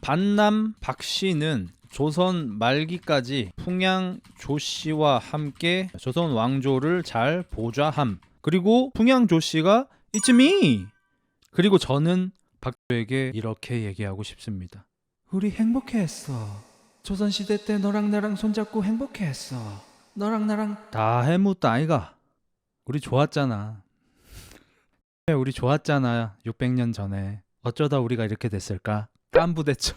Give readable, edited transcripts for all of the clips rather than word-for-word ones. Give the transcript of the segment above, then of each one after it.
반남 박씨는 조선 말기까지 풍양 조씨와 함께 조선 왕조를 잘 보좌함. 그리고 풍양 조씨가 It's me. 그리고 저는 박조에게 이렇게 얘기하고 싶습니다. 우리 행복했어. 조선시대 때 너랑 나랑 손잡고 행복했어. 너랑 나랑 다 해묻다 아이가. 우리 좋았잖아. 우리 좋았잖아. 600년 전에. 어쩌다 우리가 이렇게 됐을까? 깐부대첩.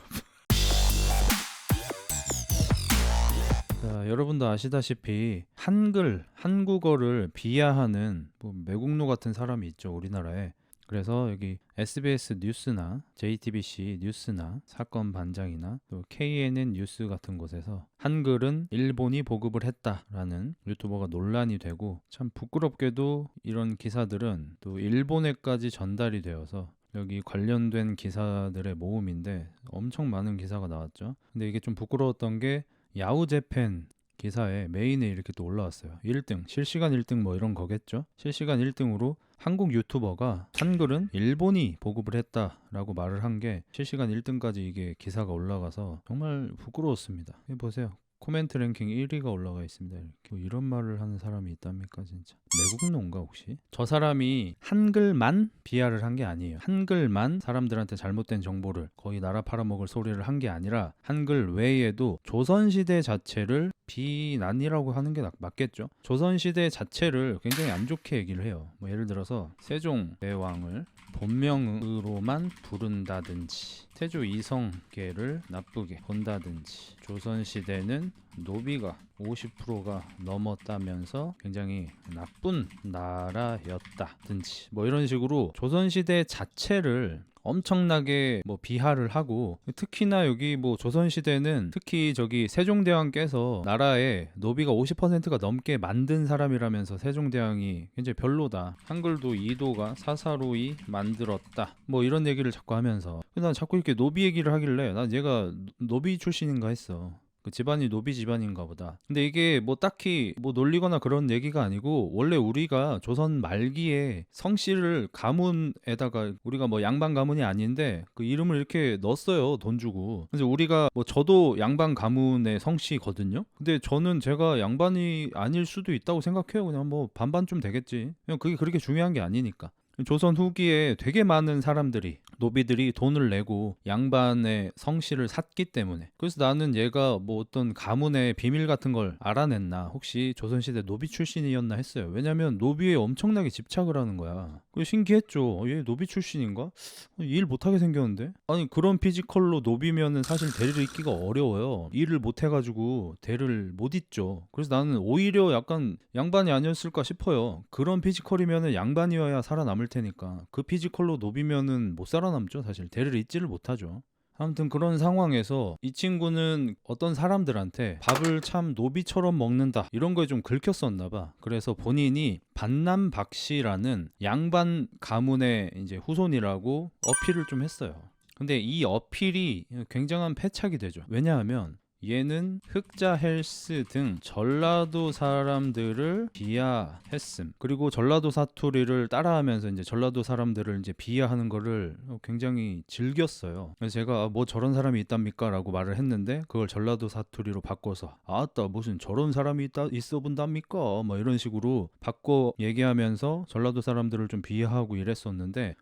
자, 여러분도 아시다시피 한국어를 비하하는 매국노 같은 사람이 있죠, 우리나라에. 그래서 여기 SBS 뉴스나 JTBC 뉴스나 사건 반장이나 또 KNN 뉴스 같은 곳에서 한글은 일본이 보급을 했다라는 유튜버가 논란이 되고, 참 부끄럽게도 이런 기사들은 또 일본에까지 전달이 되어서 여기 관련된 기사들의 모음인데 엄청 많은 기사가 나왔죠. 근데 이게 좀 부끄러웠던 게 야후재팬 기사에 메인에 이렇게 또 올라왔어요. 1등, 실시간 1등 뭐 이런 거겠죠. 실시간 1등으로 한국 유튜버가 한글은 일본이 보급을 했다라고 말을 한 게 실시간 1등까지 이게 기사가 올라가서 정말 부끄러웠습니다. 보세요. 코멘트 랭킹 1위가 올라가 있습니다. 이렇게. 이런 말을 하는 사람이 있답니까 진짜? 매국노인가 혹시? 저 사람이 한글만 비하를 한 게 아니에요. 한글만 사람들한테 잘못된 정보를 거의 나라 팔아먹을 소리를 한 게 아니라 한글 외에도 조선시대 자체를 비난이라고 하는 게 맞겠죠. 조선시대 자체를 굉장히 안 좋게 얘기를 해요. 뭐 예를 들어서 세종대왕을 본명으로만 부른다든지, 태조 이성계를 나쁘게 본다든지, 조선시대는 노비가 50%가 넘었다면서 굉장히 나쁜 나라였다든지, 뭐 이런 식으로 조선시대 자체를 엄청나게 비하를 하고, 특히나 여기 조선시대는 특히 저기 세종대왕께서 나라에 노비가 50%가 넘게 만든 사람이라면서 세종대왕이 굉장히 별로다, 한글도 이도가 사사로이 만들었다, 뭐 이런 얘기를 자꾸 하면서, 난 자꾸 이렇게 노비 얘기를 하길래 난 얘가 노비 출신인가 했어. 그 집안이 노비 집안인가 보다. 근데 이게 딱히 놀리거나 그런 얘기가 아니고, 원래 우리가 조선 말기에 성씨를 가문에다가, 우리가 양반 가문이 아닌데 그 이름을 이렇게 넣었어요, 돈 주고. 그래서 우리가 저도 양반 가문의 성씨거든요. 근데 저는 제가 양반이 아닐 수도 있다고 생각해요. 그냥 반반 좀 되겠지. 그냥 그게 그렇게 중요한 게 아니니까. 조선 후기에 되게 많은 사람들이, 노비들이 돈을 내고 양반의 성씨를 샀기 때문에. 그래서 나는 얘가 어떤 가문의 비밀 같은 걸 알아냈나, 혹시 조선시대 노비 출신이었나 했어요. 왜냐면 노비에 엄청나게 집착을 하는 거야. 신기했죠. 얘 노비 출신인가? 일 못하게 생겼는데? 아니, 그런 피지컬로 노비면은 사실 대를 잇기가 어려워요. 일을 못해가지고 대를 못 잇죠. 그래서 나는 오히려 약간 양반이 아니었을까 싶어요. 그런 피지컬이면은 양반이어야 살아남을 테니까. 그 피지컬로 노비면은 못 살아남죠. 사실 대를 잇지를 못하죠. 아무튼 그런 상황에서 이 친구는 어떤 사람들한테 밥을 참 노비처럼 먹는다, 이런 거에 좀 긁혔었나 봐. 그래서 본인이 반남 박씨라는 양반 가문의 이제 후손이라고 어필을 좀 했어요. 근데 이 어필이 굉장한 패착이 되죠. 왜냐하면 얘는 흑자 헬스 등 전라도 사람들을 비하했음. 그리고 전라도 사투리를 따라하면서 이제 전라도 사람들을 이제 비하하는 거를 굉장히 즐겼어요. 그래서 제가 저런 사람이 있답니까? 라고 말을 했는데, 그걸 전라도 사투리로 바꿔서 아따 무슨 저런 사람이 있어 본답니까? 뭐 이런 식으로 바꿔 얘기하면서 전라도 사람들을 좀 비하하고 이랬었는데,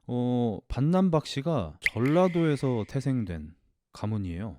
반남박 씨가 전라도에서 태생된 가문이에요.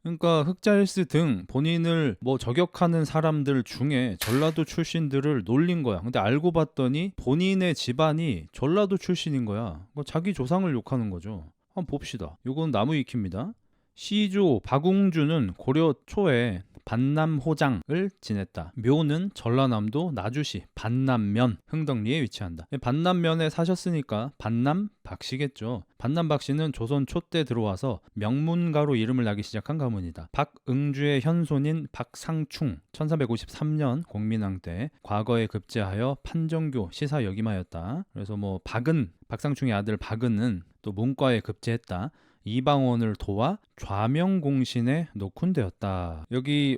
그러니까 흑자일스 등 본인을 저격하는 사람들 중에 전라도 출신들을 놀린 거야. 근데 알고 봤더니 본인의 집안이 전라도 출신인 거야. 자기 조상을 욕하는 거죠. 한번 봅시다. 이건 나무 위키입니다. 시조 박웅주는 고려 초에 반남호장을 지냈다. 묘는 전라남도 나주시 반남면 흥덕리에 위치한다. 반남면에 사셨으니까 반남 박씨겠죠. 반남 박씨는 조선 초 때 들어와서 명문가로 이름을 나기 시작한 가문이다. 박응주의 현손인 박상충 1353년 공민왕 때 과거에 급제하여 판정교 시사 역임하였다. 그래서 박상충의 아들 박은은 또 문과에 급제했다. 이방원을 도와 좌명공신에 녹훈되었다. 여기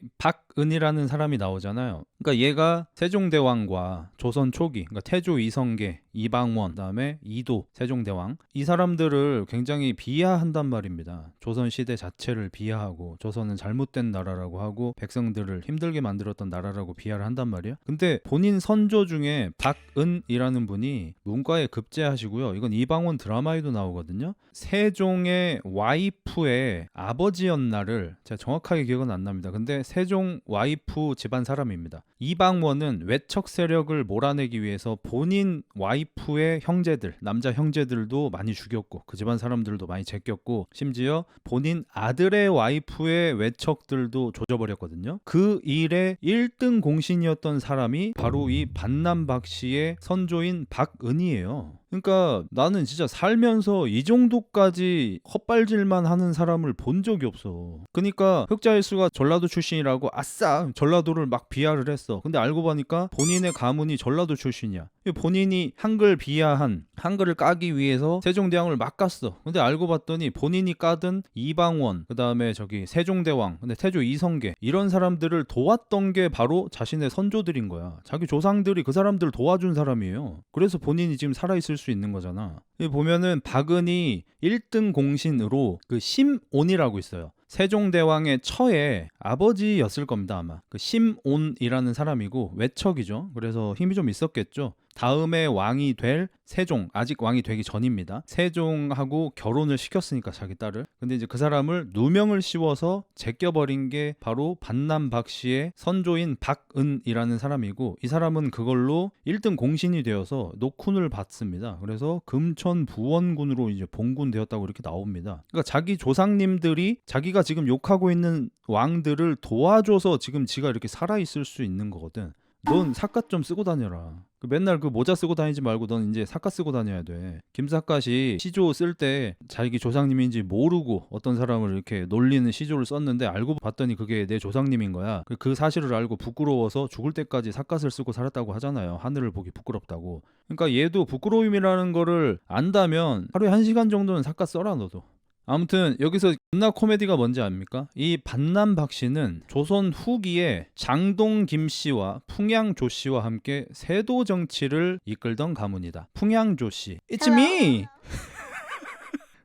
박은이라는 사람이 나오잖아요. 그러니까 얘가 세종대왕과 조선 초기, 그러니까 태조 이성계, 이방원, 그다음에 이도 세종대왕, 이 사람들을 굉장히 비하한단 말입니다. 조선 시대 자체를 비하하고 조선은 잘못된 나라라고 하고 백성들을 힘들게 만들었던 나라라고 비하를 한단 말이야. 근데 본인 선조 중에 박은이라는 분이 문과에 급제하시고요. 이건 이방원 드라마에도 나오거든요. 세종의 와이프의 아버지였나를 제가 정확하게 기억은 안 납니다. 근데 세종 와이프 집안 사람입니다. 이방원은 외척 세력을 몰아내기 위해서 본인 와이프의 형제들, 남자 형제들도 많이 죽였고 그 집안 사람들도 많이 제꼈고 심지어 본인 아들의 와이프의 외척들도 조져버렸거든요. 그 일에 1등 공신이었던 사람이 바로 이 반남 박씨의 선조인 박은이에요. 그러니까 나는 진짜 살면서 이 정도까지 헛발질만 하는 사람을 본 적이 없어. 그러니까 흑자일수가 전라도 출신이라고 아싸 전라도를 막 비하를 했어. 근데 알고 보니까 본인의 가문이 전라도 출신이야. 본인이 한글 비하한 한글을 까기 위해서 세종대왕을 막 깠어. 근데 알고 봤더니 본인이 까든 이방원, 그 다음에 저기 세종대왕, 근데 태조 이성계 이런 사람들을 도왔던 게 바로 자신의 선조들인 거야. 자기 조상들이 그 사람들을 도와준 사람이에요. 그래서 본인이 지금 살아있을 수 있는 거잖아. 여기 보면은 박은이 1등 공신으로 그 심온이라고 있어요. 세종대왕의 처의 아버지였을 겁니다. 아마 그 심온이라는 사람이고 외척이죠. 그래서 힘이 좀 있었겠죠. 다음에 왕이 될 세종, 아직 왕이 되기 전입니다. 세종하고 결혼을 시켰으니까 자기 딸을. 근데 이제 그 사람을 누명을 씌워서 제껴버린 게 바로 반남 박씨의 선조인 박은이라는 사람이고, 이 사람은 그걸로 1등 공신이 되어서 녹훈을 받습니다. 그래서 금천 부원군으로 이제 봉군되었다고 이렇게 나옵니다. 그러니까 자기 조상님들이 자기가 지금 욕하고 있는 왕들을 도와줘서 지금 지가 이렇게 살아있을 수 있는 거거든. 넌 삿갓 좀 쓰고 다녀라. 맨날 그 모자 쓰고 다니지 말고 넌 이제 삿갓 쓰고 다녀야 돼. 김삿갓이 시조 쓸 때 자기 조상님인지 모르고 어떤 사람을 이렇게 놀리는 시조를 썼는데 알고 봤더니 그게 내 조상님인 거야. 그 사실을 알고 부끄러워서 죽을 때까지 삿갓을 쓰고 살았다고 하잖아요. 하늘을 보기 부끄럽다고. 그러니까 얘도 부끄러움이라는 거를 안다면 하루에 1시간 정도는 삿갓 써라 너도. 아무튼 여기서 존나 코미디가 뭔지 압니까? 이 반남 박씨는 조선 후기에 장동 김씨와 풍양조 씨와 함께 세도 정치를 이끌던 가문이다. 풍양조 씨, It's me!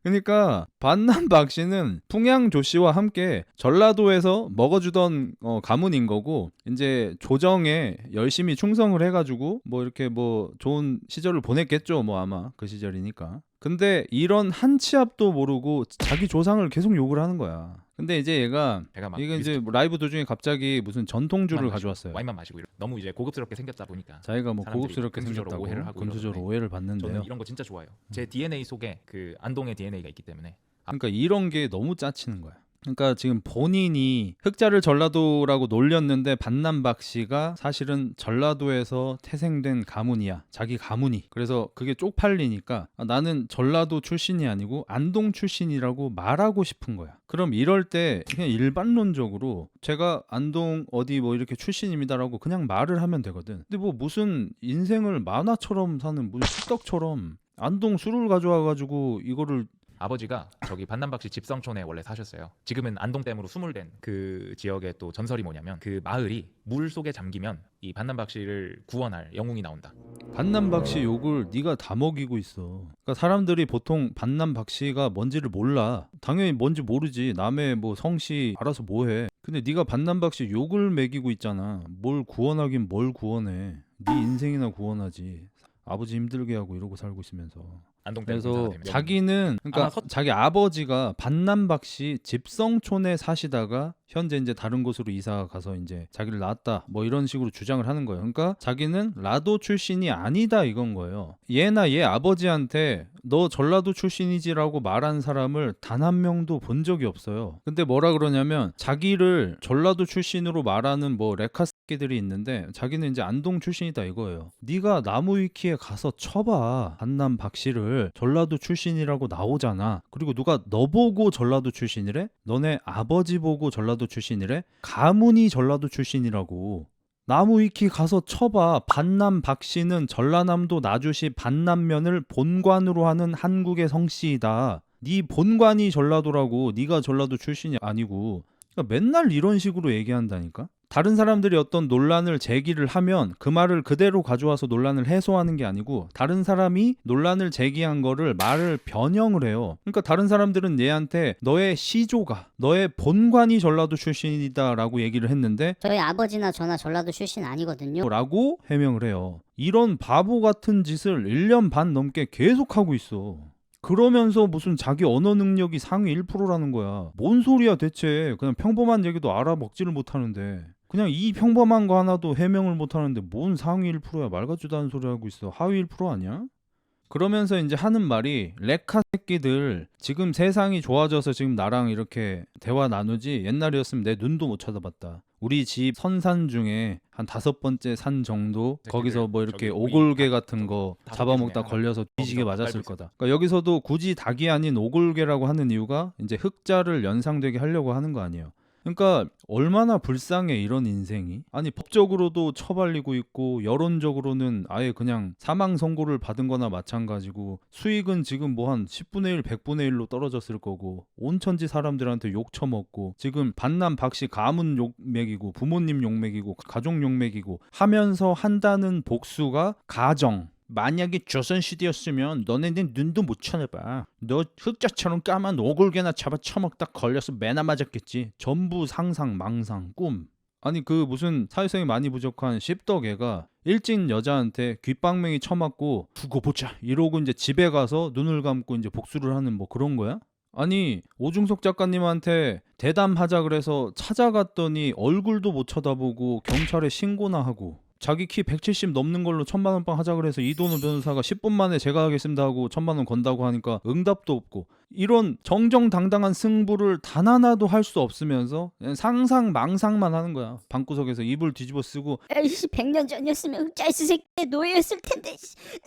그러니까 반남 박씨는 풍양조 씨와 함께 전라도에서 먹어주던 가문인 거고, 이제 조정에 열심히 충성을 해가지고 뭐 이렇게 뭐 좋은 시절을 보냈겠죠. 뭐 아마 그 시절이니까. 근데 이런 한 치 앞도 모르고 자기 조상을 계속 욕을 하는 거야. 근데 이제 얘가 이게 이제 라이브 도중에 갑자기 무슨 전통주를 가져왔어요. 와인만 마시고 너무 이제 고급스럽게 생겼다 보니까 자기가 뭐 고급스럽게 생겼다고 금수저로 오해를 받는데요. 저는 이런 거 진짜 좋아요. 제 DNA 속에 그 안동의 DNA가 있기 때문에. 그러니까 이런 게 너무 짜치는 거야. 그러니까 지금 본인이 흑자를 전라도라고 놀렸는데 반남 박씨가 사실은 전라도에서 태생된 가문이야. 자기 가문이. 그래서 그게 쪽팔리니까 나는 전라도 출신이 아니고 안동 출신이라고 말하고 싶은 거야. 그럼 이럴 때 그냥 일반론적으로 제가 안동 어디 뭐 이렇게 출신입니다라고 그냥 말을 하면 되거든. 근데 뭐 무슨 인생을 만화처럼 사는 무슨 쑥떡처럼 안동 술을 가져와가지고 이거를 아버지가 저기 반남박씨 집성촌에 원래 사셨어요. 지금은 안동댐으로 수물된 그 지역의 또 전설이 뭐냐면 그 마을이 물 속에 잠기면 이 반남박씨를 구원할 영웅이 나온다. 반남박씨 욕을 네가 다 먹이고 있어. 그러니까 사람들이 보통 반남박씨가 뭔지를 몰라. 당연히 뭔지 모르지. 남의 뭐 성씨 알아서 뭐해. 근데 네가 반남박씨 욕을 먹이고 있잖아. 뭘 구원하긴 뭘 구원해. 네 인생이나 구원하지. 아버지 힘들게 하고 이러고 살고 있으면서. 그래서 자기는 그러니까 자기 아버지가 반남박씨 집성촌에 사시다가 현재 이제 다른 곳으로 이사 가서 이제 자기를 낳았다 뭐 이런 식으로 주장을 하는 거예요. 그러니까 자기는 라도 출신이 아니다 이건 거예요. 얘나 얘 아버지한테 너 전라도 출신이지라고 말한 사람을 단 한 명도 본 적이 없어요. 근데 뭐라 그러냐면 자기를 전라도 출신으로 말하는 뭐 레카스끼들이 있는데 자기는 이제 안동 출신이다 이거예요. 네가 나무위키에 가서 쳐봐. 반남 박씨를 전라도 출신이라고 나오잖아. 그리고 누가 너 보고 전라도 출신이래? 너네 아버지 보고 전라도 출신이래? 가문이 전라도 출신이라고. 나무위키 가서 쳐봐. 반남 박씨는 전라남도 나주시 반남면을 본관으로 하는 한국의 성씨이다. 네 본관이 전라도라고. 네가 전라도 출신이 아니고. 그러니까 맨날 이런 식으로 얘기한다니까. 다른 사람들이 어떤 논란을 제기를 하면 그 말을 그대로 가져와서 논란을 해소하는 게 아니고 다른 사람이 논란을 제기한 거를 말을 변형을 해요. 그러니까 다른 사람들은 얘한테 너의 시조가, 너의 본관이 전라도 출신이다라고 얘기를 했는데 저희 아버지나 저나 전라도 출신 아니거든요. 라고 해명을 해요. 이런 바보 같은 짓을 1년 반 넘게 계속하고 있어. 그러면서 무슨 자기 언어 능력이 상위 1%라는 거야. 뭔 소리야 대체. 그냥 평범한 얘기도 알아먹지를 못하는데. 그냥 이 평범한 거 하나도 해명을 못하는데 뭔 상위 1%야. 말 같지도 않은 소리 하고 있어. 하위 1% 아니야? 그러면서 이제 하는 말이 레카 새끼들 지금 세상이 좋아져서 지금 나랑 이렇게 대화 나누지 옛날이었으면 내 눈도 못 쳐다봤다. 우리 집 선산 중에 한 5번째 산 정도 거기서 뭐 이렇게 저기 오이 오골개 닭 같은 저기 거 다섯 개 잡아먹다 중에 걸려서 뒤지게 거기서 맞았을 알고 거다. 그러니까 여기서도 굳이 닭이 아닌 오골개라고 하는 이유가 이제 흑자를 연상되게 하려고 하는 거 아니에요. 그러니까 얼마나 불쌍해 이런 인생이. 아니 법적으로도 처발리고 있고 여론적으로는 아예 그냥 사망 선고를 받은 거나 마찬가지고 수익은 지금 뭐 한 10분의 1, 100분의 1로 떨어졌을 거고 온천지 사람들한테 욕 처먹고 지금 반남 박씨 가문 욕 먹이고 부모님 욕 먹이고 가족 욕 먹이고 하면서 한다는 복수가 가정. 만약에 조선시대였으면 너네는 눈도 못 쳐내봐. 너 흑자처럼 까만 오골개나 잡아 처먹다 걸려서 매나 맞았겠지. 전부 상상, 망상, 꿈. 아니 그 무슨 사회성이 많이 부족한 씹덕애가 일진 여자한테 귓방맹이 쳐맞고 두고 보자 이러고 이제 집에 가서 눈을 감고 이제 복수를 하는 뭐 그런 거야? 아니 오중석 작가님한테 대담하자 그래서 찾아갔더니 얼굴도 못 쳐다보고 경찰에 신고나 하고 자기 키 170 넘는 걸로 1000만 원빵 하자 그래서 이도노 변호사가 10분 만에 제가 하겠습니다 하고 1000만 원 건다고 하니까 응답도 없고 이런 정정당당한 승부를 단 하나도 할 수 없으면서 그냥 상상 망상만 하는 거야. 방구석에서 이불 뒤집어 쓰고 에이씨 100년 전이었으면 흑자이스 새끼의 노예였을 텐데.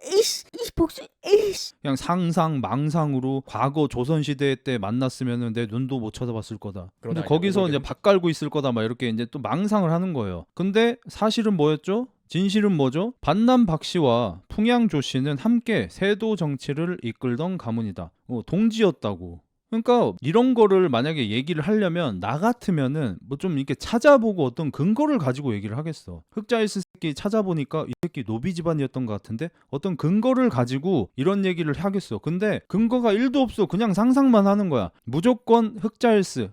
에이씨 이 복수. 에이씨. 그냥 상상 망상으로 과거 조선시대 때 만났으면은 내 눈도 못 쳐다봤을 거다. 근데 그러다 거기서 이제 이제 밥 깔고 있을 거다 막 이렇게 이제 또 망상을 하는 거예요. 근데 사실은 뭐였죠? 진실은 뭐죠? 반남 박 씨와 풍양조 씨는 함께 세도 정치를 이끌던 가문이다. 동지였다고. 그러니까 이런 거를 만약에 얘기를 하려면 나 같으면은 뭐 좀 이렇게 찾아보고 어떤 근거를 가지고 얘기를 하겠어. 흑자일스 새끼 찾아보니까 이 새끼 노비 집안이었던 것 같은데 어떤 근거를 가지고 이런 얘기를 하겠어. 근데 근거가 1도 없어. 그냥 상상만 하는 거야. 무조건 흑자일스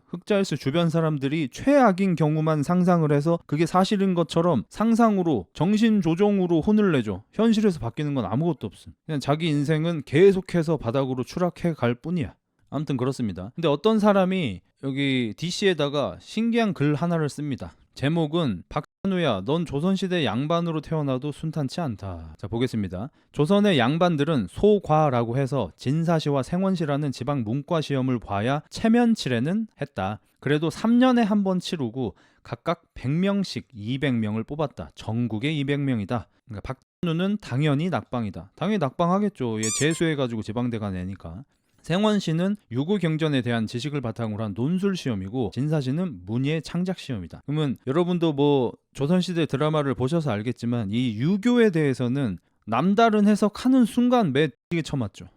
주변 사람들이 최악인 경우만 상상을 해서 그게 사실인 것처럼 상상으로 정신 조종으로 혼을 내줘. 현실에서 바뀌는 건 아무것도 없음. 그냥 자기 인생은 계속해서 바닥으로 추락해 갈 뿐이야. 아무튼 그렇습니다. 근데 어떤 사람이 여기 DC에다가 신기한 글 하나를 씁니다. 제목은 박찬우야 넌 조선시대 양반으로 태어나도 순탄치 않다. 자 보겠습니다. 조선의 양반들은 소과라고 해서 진사시와 생원시라는 지방 문과 시험을 봐야 체면치레는 했다. 그래도 3년에 한 번 치르고 각각 100명씩 200명을 뽑았다. 전국에 200명이다. 그러니까 박찬우는 당연히 낙방이다. 당연히 낙방하겠죠. 얘 재수해가지고 지방대 간 애니까. 생원시는 유구 경전에 대한 지식을 바탕으로 한 논술 시험이고 진사시는 문예 창작 시험이다. 그러면 여러분도 뭐 조선시대 드라마를 보셔서 알겠지만 이 유교에 대해서는 남다른 해석하는 순간 매게 쳐맞죠.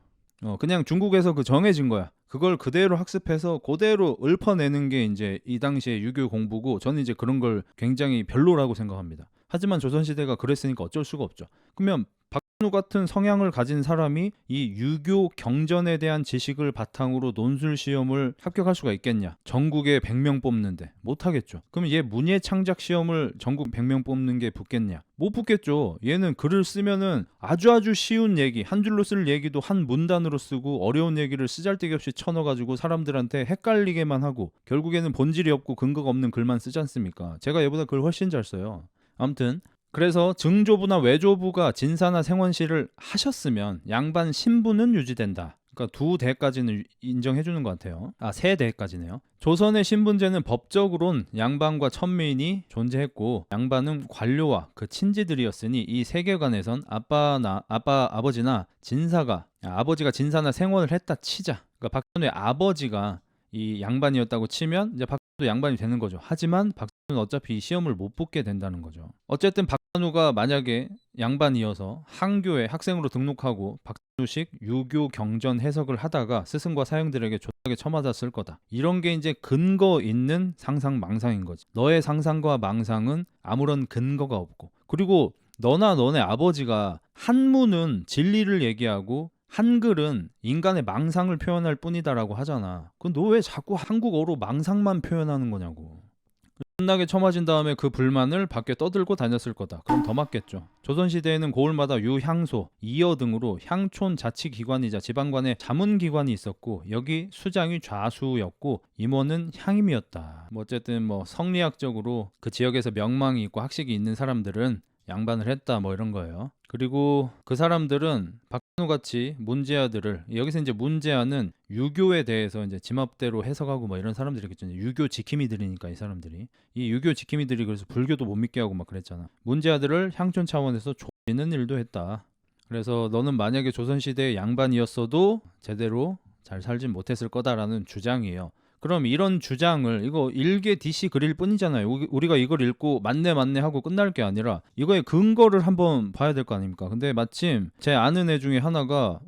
그냥 중국에서 그 정해진 거야. 그걸 그대로 학습해서 그대로 읊어내는 게 이제 이 당시의 유교 공부고 저는 이제 그런 걸 굉장히 별로라고 생각합니다. 하지만 조선시대가 그랬으니까 어쩔 수가 없죠. 그러면 박찬우 같은 성향을 가진 사람이 이 유교 경전에 대한 지식을 바탕으로 논술 시험을 합격할 수가 있겠냐? 전국에 100명 뽑는데 못하겠죠. 그럼 얘 문예 창작 시험을 전국 100명 뽑는 게 붙겠냐? 못 붙겠죠. 얘는 글을 쓰면은 아주 쉬운 얘기, 한 줄로 쓸 얘기도 한 문단으로 쓰고 어려운 얘기를 쓰잘데기 없이 쳐넣어가지고 사람들한테 헷갈리게만 하고 결국에는 본질이 없고 근거가 없는 글만 쓰지 않습니까? 제가 얘보다 글 훨씬 잘 써요. 아무튼 그래서 증조부나 외조부가 진사나 생원시를 하셨으면 양반 신분은 유지된다. 그러니까 2대까지는 인정해주는 것 같아요. 3대까지네요. 조선의 신분제는 법적으로는 양반과 천민이 존재했고 양반은 관료와 그 친지들이었으니 이 세계관에선 아버지나 진사가 아버지가 진사나 생원을 했다 치자. 그러니까 박찬우의 아버지가 이 양반이었다고 치면 이제 박찬우도 양반이 되는 거죠. 하지만 박찬우는 어차피 이 시험을 못 붙게 된다는 거죠. 어쨌든 박찬우가 만약에 양반이어서 한교에 학생으로 등록하고 박찬우식 유교 경전 해석을 하다가 스승과 사형들에게 존나게 쳐맞았을 거다. 이런 게 이제 근거 있는 상상망상인 거지. 너의 상상과 망상은 아무런 근거가 없고, 그리고 너나 너네 아버지가 한문은 진리를 얘기하고 한글은 인간의 망상을 표현할 뿐이다라고 하잖아. 그럼 너 왜 자꾸 한국어로 망상만 표현하는 거냐고. 끝나게 쳐맞은 다음에 그 불만을 밖에 떠들고 다녔을 거다. 그럼 더 맞겠죠. 조선시대에는 고을마다 유향소, 이어 등으로 향촌 자치기관이자 지방관의 자문기관이 있었고, 여기 수장이 좌수였고 임원은 향임이었다. 어쨌든 성리학적으로 그 지역에서 명망이 있고 학식이 있는 사람들은 양반을 했다, 이런 거예요. 그리고 그 사람들은 박찬우같이 문제아들을, 여기서 이제 문제아는 유교에 대해서 이제 지멋대로 해석하고 이런 사람들이겠죠. 유교 지킴이들이니까 이 사람들이, 이 유교 지킴이들이 그래서 불교도 못 믿게 하고 그랬잖아. 문제아들을 향촌 차원에서 조지는 일도 했다. 그래서 너는 만약에 조선시대의 양반이었어도 제대로 잘 살진 못했을 거다라는 주장이에요. 그럼 이런 주장을, 이거 일개 DC 글일 뿐이잖아요. 우리가 이걸 읽고 맞네 하고 끝날 게 아니라 이거의 근거를 한번 봐야 될 거 아닙니까? 근데 마침 제 아는 애 중에 하나가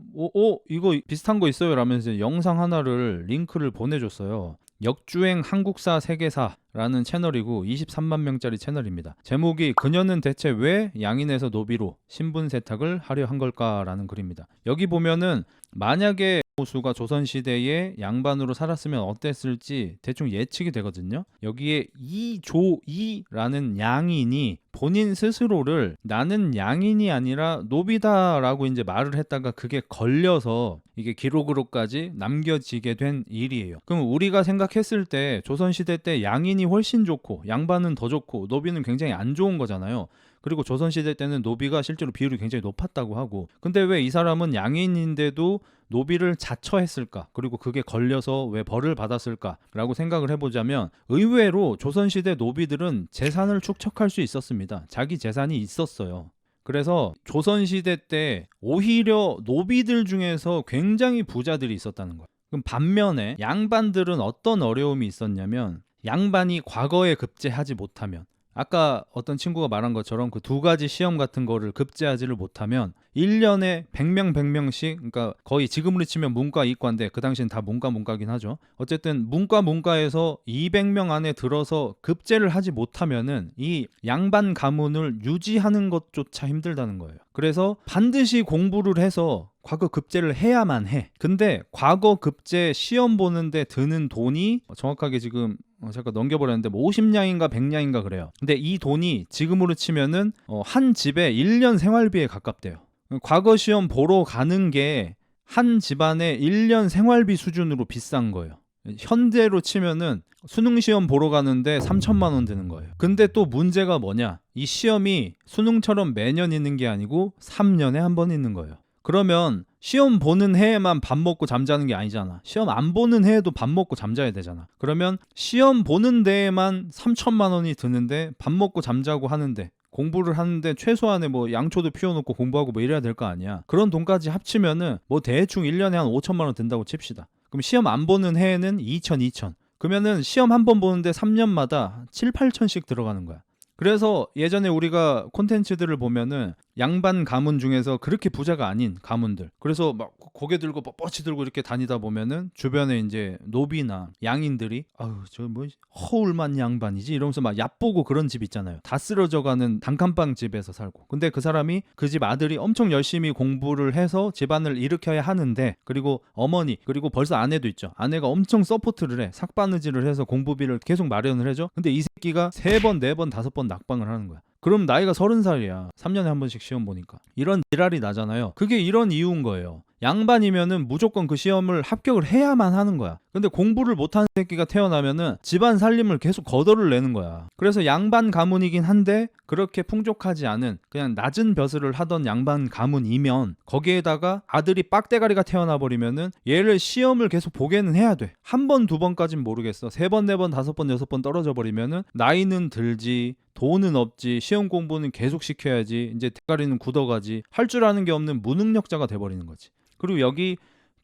이거 비슷한 거 있어요 라면서 영상 하나를 링크를 보내줬어요. 역주행 한국사 세계사라는 채널이고 23만 명짜리 채널입니다. 제목이 그녀는 대체 왜 양인에서 노비로 신분 세탁을 하려 한 걸까라는 글입니다. 여기 보면은 만약에 호수가 조선시대에 양반으로 살았으면 어땠을지 대충 예측이 되거든요. 여기에 이조이라는 양인이 본인 스스로를 나는 양인이 아니라 노비다라고 이제 말을 했다가 그게 걸려서 이게 기록으로까지 남겨지게 된 일이에요. 그럼 우리가 생각했을 때 조선시대 때 양인이 훨씬 좋고 양반은 더 좋고 노비는 굉장히 안 좋은 거잖아요. 그리고 조선시대 때는 노비가 실제로 비율이 굉장히 높았다고 하고, 근데 왜 이 사람은 양인인데도 노비를 자처했을까? 그리고 그게 걸려서 왜 벌을 받았을까? 라고 생각을 해보자면 의외로 조선시대 노비들은 재산을 축적할 수 있었습니다. 자기 재산이 있었어요. 그래서 조선시대 때 오히려 노비들 중에서 굉장히 부자들이 있었다는 거예요. 그럼 반면에 양반들은 어떤 어려움이 있었냐면, 양반이 과거에 급제하지 못하면, 아까 어떤 친구가 말한 것처럼 그 두 가지 시험 같은 거를 급제하지를 못하면 1년에 100명씩, 그러니까 거의 지금으로 치면 문과 이과인데 그 당시엔 다 문과긴 하죠. 어쨌든 문과에서 200명 안에 들어서 급제를 하지 못하면은 이 양반 가문을 유지하는 것조차 힘들다는 거예요. 그래서 반드시 공부를 해서 과거 급제를 해야만 해. 근데 과거 급제 시험 보는데 드는 돈이 정확하게 지금 잠깐 넘겨버렸는데 50냥인가 100냥인가 그래요. 근데 이 돈이 지금으로 치면은 한 집에 1년 생활비에 가깝대요. 과거 시험 보러 가는 게 한 집안의 1년 생활비 수준으로 비싼 거예요. 현대로 치면은 수능 시험 보러 가는데 3천만 원 드는 거예요. 근데 또 문제가 뭐냐? 이 시험이 수능처럼 매년 있는 게 아니고 3년에 한 번 있는 거예요. 그러면 시험 보는 해에만 밥 먹고 잠자는 게 아니잖아. 시험 안 보는 해에도 밥 먹고 잠자야 되잖아. 그러면 시험 보는 데에만 3천만 원이 드는데 밥 먹고 잠자고 하는데, 공부를 하는데 최소한의 양초도 피워놓고 공부하고 이래야 될 거 아니야. 그런 돈까지 합치면은 대충 1년에 한 5천만 원 든다고 칩시다. 그럼 시험 안 보는 해에는 2천. 그러면은 시험 한 번 보는데 3년마다 7, 8천씩 들어가는 거야. 그래서 예전에 우리가 콘텐츠들을 보면은 양반 가문 중에서 그렇게 부자가 아닌 가문들, 그래서 막 고개 들고 뻣뻣이 들고 이렇게 다니다 보면은 주변에 이제 노비나 양인들이 저 허울만 양반이지 이러면서 막 얕보고 그런 집 있잖아요. 다 쓰러져가는 단칸방 집에서 살고, 근데 그 사람이 그 집 아들이 엄청 열심히 공부를 해서 집안을 일으켜야 하는데, 그리고 어머니, 그리고 벌써 아내도 있죠. 아내가 엄청 서포트를 해. 삭바느질을 해서 공부비를 계속 마련을 해줘. 근데 이 새끼가 3번, 4번, 5번 낙방을 하는 거야. 그럼 나이가 30살이야. 3년에 한 번씩 시험 보니까. 이런 지랄이 나잖아요. 그게 이런 이유인 거예요. 양반이면은 무조건 그 시험을 합격을 해야만 하는 거야. 근데 공부를 못하는 새끼가 태어나면은 집안 살림을 계속 거덜을 내는 거야. 그래서 양반 가문이긴 한데 그렇게 풍족하지 않은 그냥 낮은 벼슬을 하던 양반 가문이면 거기에다가 아들이 빡대가리가 태어나 버리면은 얘를 시험을 계속 보게는 해야 돼. 한 번, 두 번까진 모르겠어. 3번, 4번, 5번, 6번 떨어져 버리면은 나이는 들지, 돈은 없지, 시험 공부는 계속 시켜야지, 이제 대가리는 굳어가지, 할 줄 아는 게 없는 무능력자가 돼버리는 거지. 그리고 여기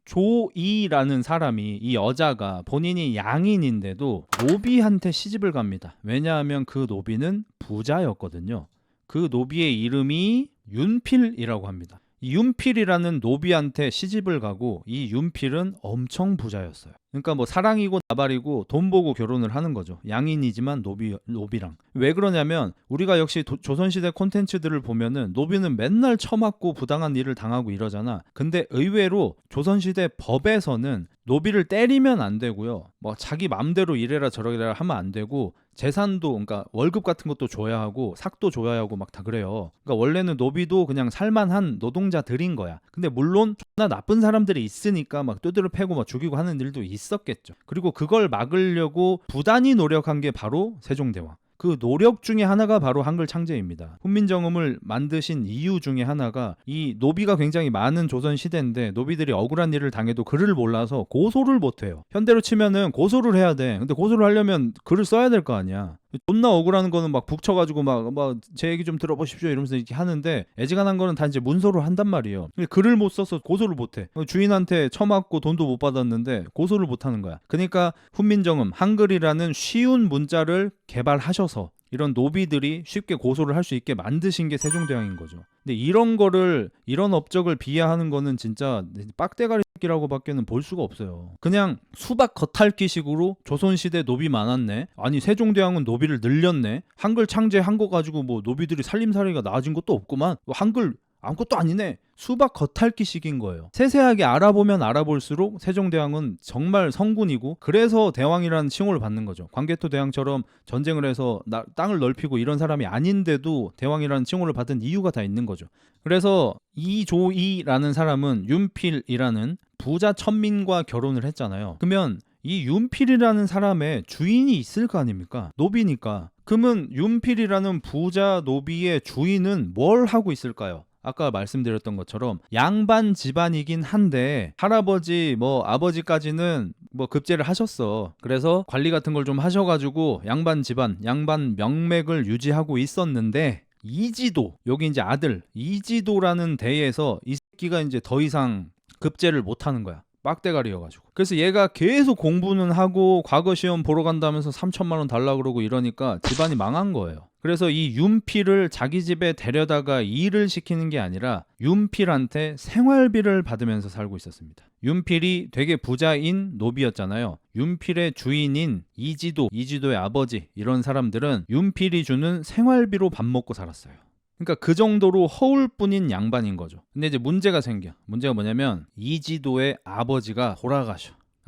조이라는 사람이, 이 여자가 본인이 양인인데도 노비한테 시집을 갑니다. 왜냐하면 그 노비는 부자였거든요. 그 노비의 이름이 윤필이라고 합니다. 이 윤필이라는 노비한테 시집을 가고 이 윤필은 엄청 부자였어요. 그러니까 뭐 사랑이고 나발이고 돈 보고 결혼을 하는 거죠. 양인이지만 노비랑. 왜 그러냐면 우리가 역시 조선시대 콘텐츠들을 보면은 노비는 맨날 처맞고 부당한 일을 당하고 이러잖아. 근데 의외로 조선시대 법에서는 노비를 때리면 안 되고요. 뭐 자기 맘대로 이래라 저래라 하면 안 되고 재산도 그러니까 월급 같은 것도 줘야 하고 삭도 줘야 하고 막 다 그래요. 그러니까 원래는 노비도 그냥 살만한 노동자들인 거야. 근데 물론 존나 나쁜 사람들이 있으니까 막 두드려 패고 막 죽이고 하는 일도 있었겠죠. 그리고 그걸 막으려고 부단히 노력한 게 바로 세종대왕. 그 노력 중에 하나가 바로 한글 창제입니다. 훈민정음을 만드신 이유 중에 하나가 이 노비가 굉장히 많은 조선 시대인데 노비들이 억울한 일을 당해도 글을 몰라서 고소를 못해요. 현대로 치면은 고소를 해야 돼. 근데 고소를 하려면 글을 써야 될 거 아니야. 존나 억울한 거는 막 북쳐가지고 막 제 얘기 좀 들어보십시오 이러면서 이렇게 하는데 애지간한 거는 다 이제 문서로 한단 말이에요. 근데 글을 못 써서 고소를 못해. 주인한테 처맞고 돈도 못 받았는데 고소를 못 하는 거야. 그러니까 훈민정음 한글이라는 쉬운 문자를 개발하셔서 이런 노비들이 쉽게 고소를 할 수 있게 만드신 게 세종대왕인 거죠. 근데 이런 업적을 비하하는 거는 진짜 빡대가리 새끼라고 밖에는 볼 수가 없어요. 그냥 수박 겉핥기식으로 조선시대 노비 많았네. 아니 세종대왕은 노비를 늘렸네. 한글 창제한 거 가지고 뭐 노비들이 살림살이가 나아진 것도 없구만. 한글 아무것도 아니네. 수박 겉핥기식인 거예요. 세세하게 알아보면 알아볼수록 세종대왕은 정말 성군이고 그래서 대왕이라는 칭호를 받는 거죠. 광개토 대왕처럼 전쟁을 해서 땅을 넓히고 이런 사람이 아닌데도 대왕이라는 칭호를 받은 이유가 다 있는 거죠. 그래서 이조이라는 사람은 윤필이라는 부자 천민과 결혼을 했잖아요. 그러면 이 윤필이라는 사람의 주인이 있을 거 아닙니까? 노비니까. 그러면 윤필이라는 부자 노비의 주인은 뭘 하고 있을까요? 아까 말씀드렸던 것처럼 양반 집안이긴 한데 할아버지 뭐 아버지까지는 뭐 급제를 하셨어. 그래서 관리 같은 걸 좀 하셔가지고 양반 집안, 양반 명맥을 유지하고 있었는데 이지도, 여기 이제 아들 이지도라는 대에서 이 새끼가 이제 더 이상 급제를 못 하는 거야. 빡대가리여가지고. 그래서 얘가 계속 공부는 하고 과거 시험 보러 간다면서 3천만 원 달라 그러고 이러니까 집안이 망한 거예요. 그래서 이 윤필을 자기 집에 데려다가 일을 시키는 게 아니라 윤필한테 생활비를 받으면서 살고 있었습니다. 윤필이 되게 부자인 노비였잖아요. 윤필의 주인인 이지도의 아버지 이런 사람들은 윤필이 주는 생활비로 밥 먹고 살았어요. 그러니까 그 정도로 허울뿐인 양반인 거죠. 근데 이제 문제가 생겨. 문제가 뭐냐면 이지도의 아버지가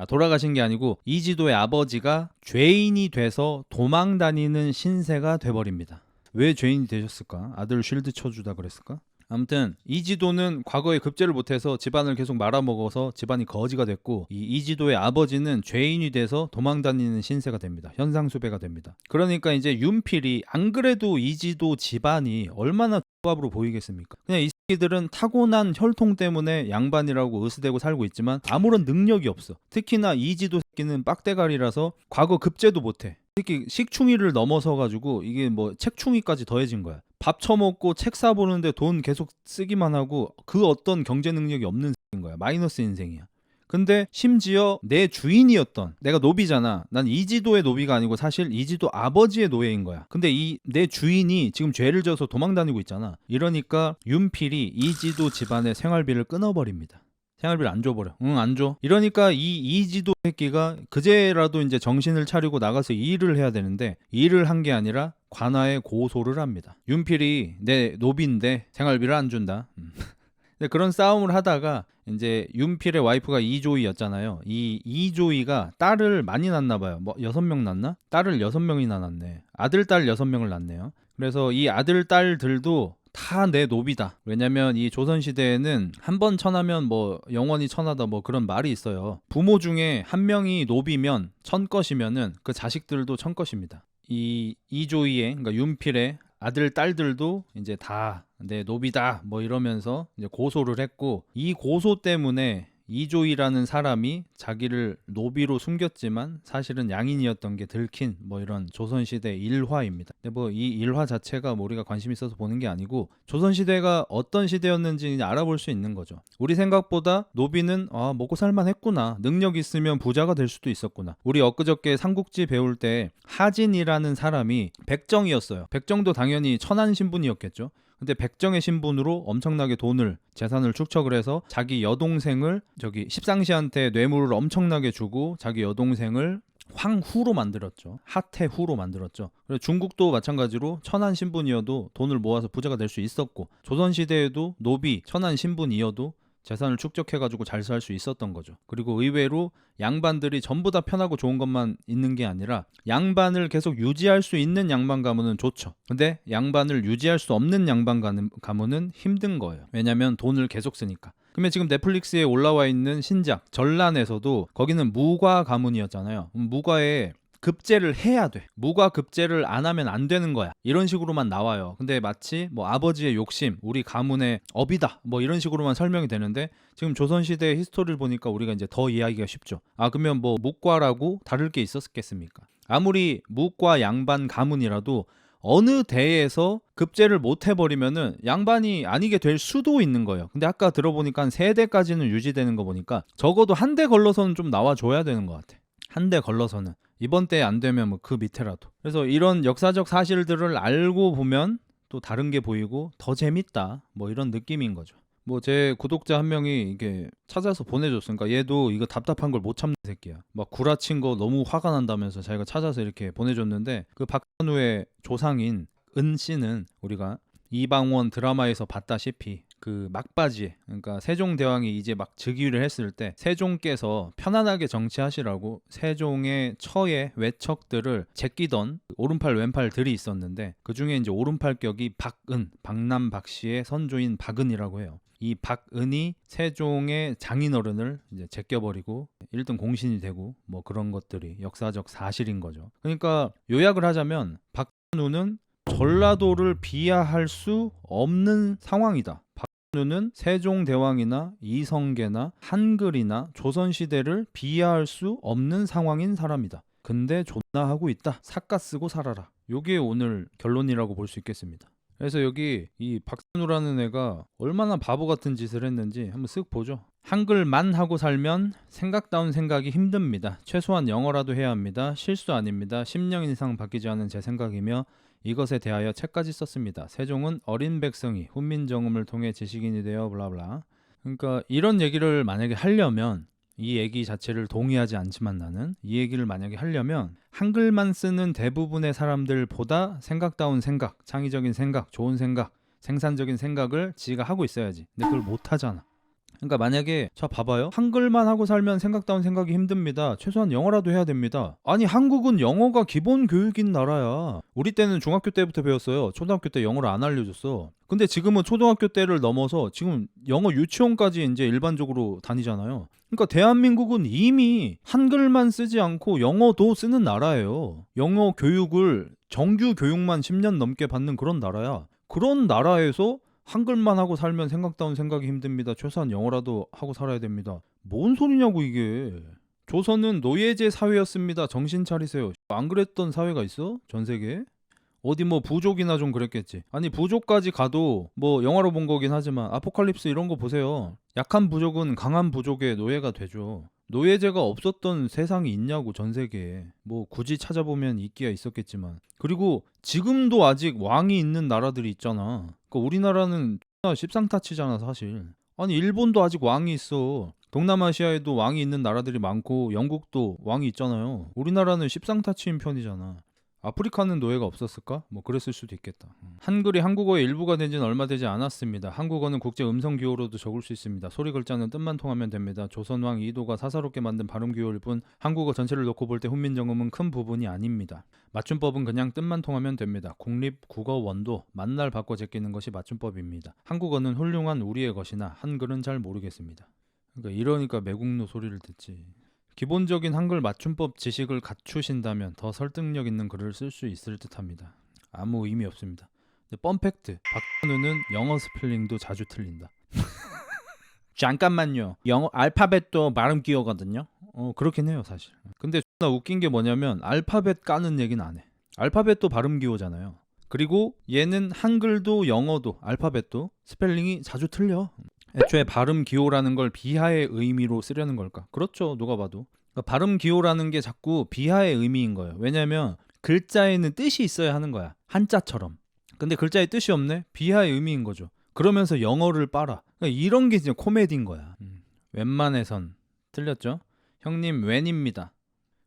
돌아가신 게 아니고 이지도의 아버지가 죄인이 돼서 도망 다니는 신세가 돼버립니다. 왜 죄인이 되셨을까? 아들 쉴드 쳐주다 그랬을까? 아무튼 이지도는 과거에 급제를 못해서 집안을 계속 말아먹어서 집안이 거지가 됐고 이 이지도의 아버지는 죄인이 돼서 도망다니는 신세가 됩니다. 현상수배가 됩니다. 그러니까 이제 윤필이 안 그래도 이지도 집안이 얼마나 X밥으로 보이겠습니까? 그냥 이 새끼들은 타고난 혈통 때문에 양반이라고 으스대고 살고 있지만 아무런 능력이 없어. 특히나 이지도 새끼는 빡대가리라서 과거 급제도 못해. 특히 식충이를 넘어서가지고 이게 뭐 책충이까지 더해진 거야. 밥 처먹고 책 사보는데 돈 계속 쓰기만 하고 그 어떤 경제 능력이 없는 새끼인 거야. 마이너스 인생이야. 근데 심지어 내 주인이었던, 내가 노비잖아. 난 이지도의 노비가 아니고 사실 이지도 아버지의 노예인 거야. 근데 이 내 주인이 지금 죄를 져서 도망다니고 있잖아. 이러니까 윤필이 이지도 집안의 생활비를 끊어버립니다. 생활비를 안 줘버려. 응, 안 줘. 이러니까 이 이지도 새끼가 그제라도 이제 정신을 차리고 나가서 일을 해야 되는데 일을 한 게 아니라 관아에 고소를 합니다. 윤필이 내 노비인데 생활비를 안 준다. 그런 싸움을 하다가 이제 윤필의 와이프가 이조이였잖아요. 이 이조이가 딸을 많이 낳나 봐요. 뭐 6명 낳나? 딸을 6명이나 낳네. 아들, 딸 6명을 낳네요. 그래서 이 아들, 딸들도 다 내 노비다. 왜냐면 이 조선시대에는 한 번 천하면 뭐 영원히 천하다 뭐 그런 말이 있어요. 부모 중에 한 명이 노비면 천것이면은 그 자식들도 천것입니다. 이 이조이의 그러니까 윤필의 아들, 딸들도 이제 다 내 노비다 뭐 이러면서 이제 고소를 했고 이 고소 때문에 이조이라는 사람이 자기를 노비로 숨겼지만 사실은 양인이었던 게 들킨 뭐 이런 조선시대 일화입니다. 근데 뭐 이 일화 자체가 뭐 우리가 관심 있어서 보는 게 아니고 조선시대가 어떤 시대였는지 알아볼 수 있는 거죠. 우리 생각보다 노비는 먹고 살만했구나, 능력 있으면 부자가 될 수도 있었구나. 우리 엊그저께 삼국지 배울 때 하진이라는 사람이 백정이었어요. 백정도 당연히 천한 신분이었겠죠. 근데 백정의 신분으로 엄청나게 재산을 축적을 해서 자기 여동생을 십상시한테 뇌물을 엄청나게 주고 자기 여동생을 황후로 만들었죠. 하태후로 만들었죠. 그래서 중국도 마찬가지로 천한 신분이어도 돈을 모아서 부자가 될 수 있었고, 조선시대에도 노비 천한 신분이어도 재산을 축적해가지고 잘 살 수 있었던 거죠. 그리고 의외로 양반들이 전부 다 편하고 좋은 것만 있는 게 아니라 양반을 계속 유지할 수 있는 양반 가문은 좋죠. 근데 양반을 유지할 수 없는 양반 가문은 힘든 거예요. 왜냐면 돈을 계속 쓰니까. 그러면 지금 넷플릭스에 올라와 있는 신작 전란에서도 거기는 무과 가문이었잖아요. 무과에 급제를 해야 돼. 무과 급제를 안 하면 안 되는 거야. 이런 식으로만 나와요. 근데 마치 뭐 아버지의 욕심, 우리 가문의 업이다, 뭐 이런 식으로만 설명이 되는데, 지금 조선시대의 히스토리를 보니까 우리가 이제 더 이해하기가 쉽죠. 그러면 뭐 묵과라고 다를 게 있었겠습니까? 아무리 묵과 양반 가문이라도 어느 대에서 급제를 못 해버리면은 양반이 아니게 될 수도 있는 거예요. 근데 아까 들어보니까 한 3대까지는 유지되는 거 보니까 적어도 한 대 걸러서는 좀 나와줘야 되는 것 같아. 한 대 걸러서는. 이번 때 안 되면 뭐 그 밑에라도. 그래서 이런 역사적 사실들을 알고 보면 또 다른 게 보이고 더 재밌다, 뭐 이런 느낌인 거죠. 뭐 제 구독자 한 명이 이게 찾아서 보내줬으니까 얘도 이거 답답한 걸 못 참는 새끼야. 막 구라친 거 너무 화가 난다면서 자기가 찾아서 이렇게 보내줬는데, 그 박찬우의 조상인 은 씨는 우리가 이방원 드라마에서 봤다시피 그 막바지에, 그러니까 세종대왕이 이제 막 즉위를 했을 때 세종께서 편안하게 정치하시라고 세종의 처의 외척들을 제끼던 오른팔 왼팔들이 있었는데, 그 중에 이제 오른팔격이 박은, 박남 박씨의 선조인 박은이라고 해요. 이 박은이 세종의 장인어른을 이제 제껴버리고 1등 공신이 되고 뭐 그런 것들이 역사적 사실인 거죠. 그러니까 요약을 하자면 박찬우는 전라도를 비하할 수 없는 상황이다. 박찬우는 세종대왕이나 이성계나 한글이나 조선시대를 비하할 수 없는 상황인 사람이다. 근데 존나 하고 있다. 삿갓 쓰고 살아라. 요게 오늘 결론이라고 볼 수 있겠습니다. 그래서 여기 이 박찬우라는 애가 얼마나 바보 같은 짓을 했는지 한번 쓱 보죠. 한글만 하고 살면 생각다운 생각이 힘듭니다. 최소한 영어라도 해야 합니다. 실수 아닙니다. 10년 이상 바뀌지 않은 제 생각이며 이것에 대하여 책까지 썼습니다. 세종은 어린 백성이 훈민정음을 통해 지식인이 되어 블라블라. 그러니까 이런 얘기를 만약에 하려면, 이 얘기 자체를 동의하지 않지만 나는 이 얘기를 만약에 하려면 한글만 쓰는 대부분의 사람들보다 생각다운 생각, 창의적인 생각, 좋은 생각, 생산적인 생각을 지가 하고 있어야지. 근데 그걸 못 하잖아. 그러니까 만약에 자 봐봐요, 한글만 하고 살면 생각다운 생각이 힘듭니다. 최소한 영어라도 해야 됩니다. 아니 한국은 영어가 기본 교육인 나라야. 우리 때는 중학교 때부터 배웠어요. 초등학교 때 영어를 안 알려줬어. 근데 지금은 초등학교 때를 넘어서 지금 영어 유치원까지 이제 일반적으로 다니잖아요. 그러니까 대한민국은 이미 한글만 쓰지 않고 영어도 쓰는 나라예요. 영어 교육을 정규 교육만 10년 넘게 받는 그런 나라야. 그런 나라에서 한글만 하고 살면 생각다운 생각이 힘듭니다. 최소한 영어라도 하고 살아야 됩니다. 뭔 소리냐고 이게. 조선은 노예제 사회였습니다. 정신 차리세요. 안 그랬던 사회가 있어? 전 세계에? 어디 뭐 부족이나 좀 그랬겠지. 아니 부족까지 가도 뭐 영화로 본 거긴 하지만 아포칼립스 이런 거 보세요. 약한 부족은 강한 부족의 노예가 되죠. 노예제가 없었던 세상이 있냐고, 전 세계에. 뭐 굳이 찾아보면 있기야 있었겠지만. 그리고 지금도 아직 왕이 있는 나라들이 있잖아. 그러니까 우리나라는 십상타치잖아 사실. 아니 일본도 아직 왕이 있어. 동남아시아에도 왕이 있는 나라들이 많고 영국도 왕이 있잖아요. 우리나라는 십상타치인 편이잖아. 아프리카는 노예가 없었을까? 뭐 그랬을 수도 있겠다. 한글이 한국어의 일부가 된 지는 얼마 되지 않았습니다. 한국어는 국제 음성 기호로도 적을 수 있습니다. 소리 글자는 뜻만 통하면 됩니다. 조선왕 이도가 사사롭게 만든 발음 기호일 뿐 한국어 전체를 놓고 볼 때 훈민정음은 큰 부분이 아닙니다. 맞춤법은 그냥 뜻만 통하면 됩니다. 국립국어원도 만날 바꿔 제끼는 것이 맞춤법입니다. 한국어는 훌륭한 우리의 것이나 한글은 잘 모르겠습니다. 그러니까 이러니까 매국노 소리를 듣지. 기본적인 한글 맞춤법 지식을 갖추신다면 더 설득력 있는 글을 쓸 수 있을 듯합니다. 아무 의미 없습니다. 근데 뻔팩트, 박찬우는 영어 스펠링도 자주 틀린다. 잠깐만요. 영어 알파벳도 발음 기호거든요. 그렇긴 해요, 사실. 근데 존나 웃긴 게 뭐냐면 알파벳 까는 얘기는 안 해. 알파벳도 발음 기호잖아요. 그리고 얘는 한글도 영어도 알파벳도 스펠링이 자주 틀려. 애초에 발음 기호라는 걸 비하의 의미로 쓰려는 걸까? 그렇죠, 누가 봐도. 그러니까 발음 기호라는 게 자꾸 비하의 의미인 거예요. 왜냐면 글자에는 뜻이 있어야 하는 거야, 한자처럼. 근데 글자에 뜻이 없네? 비하의 의미인 거죠. 그러면서 영어를 빨아. 그러니까 이런 게 진짜 코미디인 거야. 웬만해선 틀렸죠? 형님 웬입니다.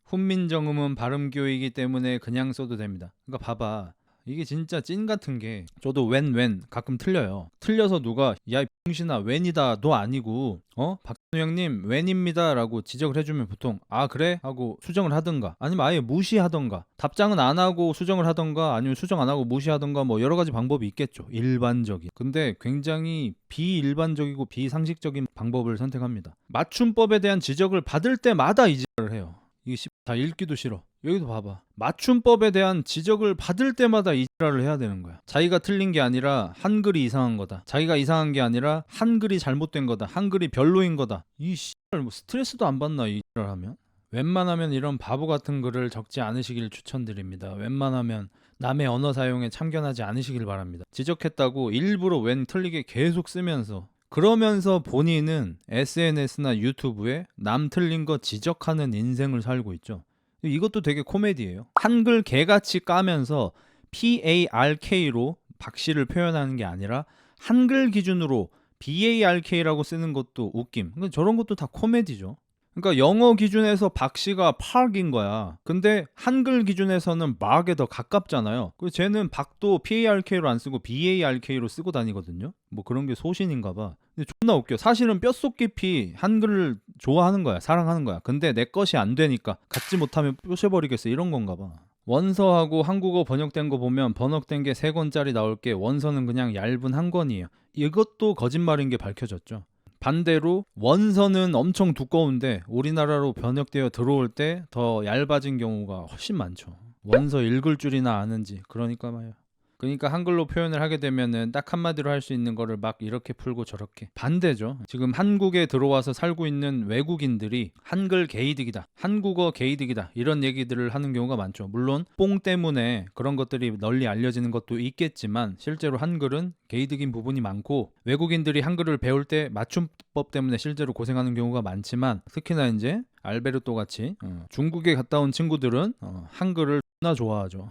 훈민정음은 발음 기호이기 때문에 그냥 써도 됩니다. 그러니까 봐봐. 이게 진짜 찐 같은 게 저도 웬 가끔 틀려요. 틀려서 누가 야 이 병신아 웬이다 너 아니고 박준호 형님 웬입니다 라고 지적을 해주면 보통 아 그래? 하고 수정을 하든가 아니면 아예 무시하던가 답장은 안 하고 수정을 하던가 아니면 수정 안 하고 무시하던가 뭐 여러 가지 방법이 있겠죠. 일반적인. 근데 굉장히 비일반적이고 비상식적인 방법을 선택합니다. 맞춤법에 대한 지적을 받을 때마다 이 지랄을 해요. 이게 다 읽기도 싫어. 여기도 봐봐. 맞춤법에 대한 지적을 받을 때마다 이 지랄을 해야 되는 거야. 자기가 틀린 게 아니라 한글이 이상한 거다. 자기가 이상한 게 아니라 한글이 잘못된 거다. 한글이 별로인 거다. 이 씨발 뭐 스트레스도 안 받나 이 지랄 하면? 웬만하면 이런 바보 같은 글을 적지 않으시길 추천드립니다. 웬만하면 남의 언어 사용에 참견하지 않으시길 바랍니다. 지적했다고 일부러 웬 틀리게 계속 쓰면서 그러면서 본인은 SNS나 유튜브에 남 틀린 거 지적하는 인생을 살고 있죠. 이것도 되게 코미디예요. 한글 개같이 까면서 PARK로 박씨를 표현하는 게 아니라 한글 기준으로 BARK라고 쓰는 것도 웃김. 그러니까 저런 것도 다 코미디죠. 그러니까 영어 기준에서 박씨가 park인 거야. 근데 한글 기준에서는 mark에 더 가깝잖아요. 그래서 쟤는 박도 PARK로 안 쓰고 BARK로 쓰고 다니거든요. 뭐 그런 게 소신인가 봐. 근데 존나 웃겨. 사실은 뼛속 깊이 한글을 좋아하는 거야. 사랑하는 거야. 근데 내 것이 안 되니까 갖지 못하면 부셔버리겠어. 이런 건가 봐. 원서하고 한국어 번역된 거 보면 번역된 게 3권짜리 나올 게 원서는 그냥 얇은 한 권이에요. 이것도 거짓말인 게 밝혀졌죠. 반대로 원서는 엄청 두꺼운데 우리나라로 번역되어 들어올 때 더 얇아진 경우가 훨씬 많죠. 원서 읽을 줄이나 아는지. 그러니까 말이야. 그러니까 한글로 표현을 하게 되면은 딱 한마디로 할 수 있는 거를 막 이렇게 풀고 저렇게. 반대죠. 지금 한국에 들어와서 살고 있는 외국인들이 한글 개이득이다, 한국어 개이득이다 이런 얘기들을 하는 경우가 많죠. 물론 뽕 때문에 그런 것들이 널리 알려지는 것도 있겠지만 실제로 한글은 개이득인 부분이 많고 외국인들이 한글을 배울 때 맞춤법 때문에 실제로 고생하는 경우가 많지만 특히나 이제 알베르토 같이 중국에 갔다 온 친구들은 한글을 존나 좋아하죠.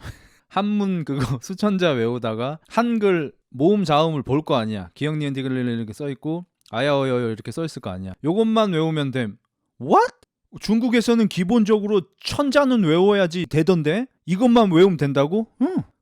한문 그거 수천자 외우다가 한글 모음 자음을 볼 거 아니야. 기역 니은 디귿 이렇게 써 있고 아야어여여 이렇게 써 있을 거 아니야. 요것만 외우면 됨. What? 중국에서는 기본적으로 천자는 외워야지 되던데 이것만 외우면 된다고?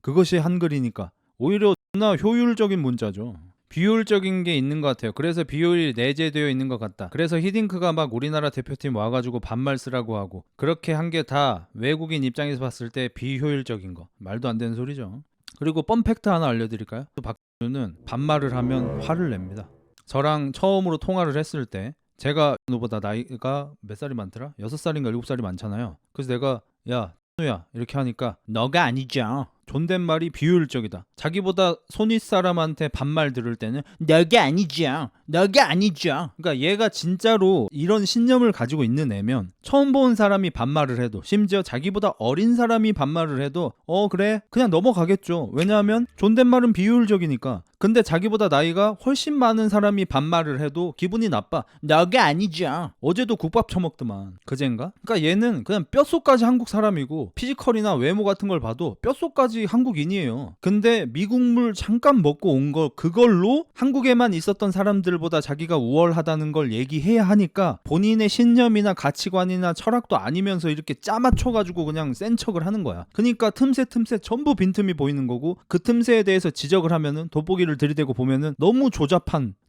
그것이 한글이니까 오히려 존나 효율적인 문자죠. 비효율적인 게 있는 것 같아요. 그래서 비효율이 내재되어 있는 것 같다. 그래서 히딩크가 막 우리나라 대표팀 와가지고 반말 쓰라고 하고 그렇게 한 게 다 외국인 입장에서 봤을 때 비효율적인 거. 말도 안 되는 소리죠. 그리고 뻔팩트 하나 알려드릴까요? 박준우는 반말을 하면 화를 냅니다. 저랑 처음으로 통화를 했을 때 제가 너보다 나이가 몇 살이 많더라? 6살인가 7살이 많잖아요. 그래서 내가 야 준우야 이렇게 하니까 너가 아니죠. 존댓말이 비효율적이다. 자기보다 손윗 사람한테 반말 들을 때는 너가 아니죠. 너가 아니죠. 그러니까 얘가 진짜로 이런 신념을 가지고 있는 애면 처음 본 사람이 반말을 해도 심지어 자기보다 어린 사람이 반말을 해도 그래 그냥 넘어가겠죠. 왜냐하면 존댓말은 비효율적이니까. 근데 자기보다 나이가 훨씬 많은 사람이 반말을 해도 기분이 나빠. 너가 아니죠. 어제도 국밥 처먹더만. 그젠가? 그러니까 얘는 그냥 뼛속까지 한국 사람이고 피지컬이나 외모 같은 걸 봐도 뼛속까지 한국인이에요. 근데 미국물 잠깐 먹고 온 거 그걸로 한국에만 있었던 사람들보다 자기가 우월하다는 걸 얘기해야 하니까 본인의 신념이나 가치관이나 철학도 아니면서 이렇게 짜맞춰가지고 그냥 센 척을 하는 거야. 그러니까 틈새 전부 빈틈이 보이는 거고 그 틈새에 대해서 지적을 하면은 돋보기를 들이대고 보면은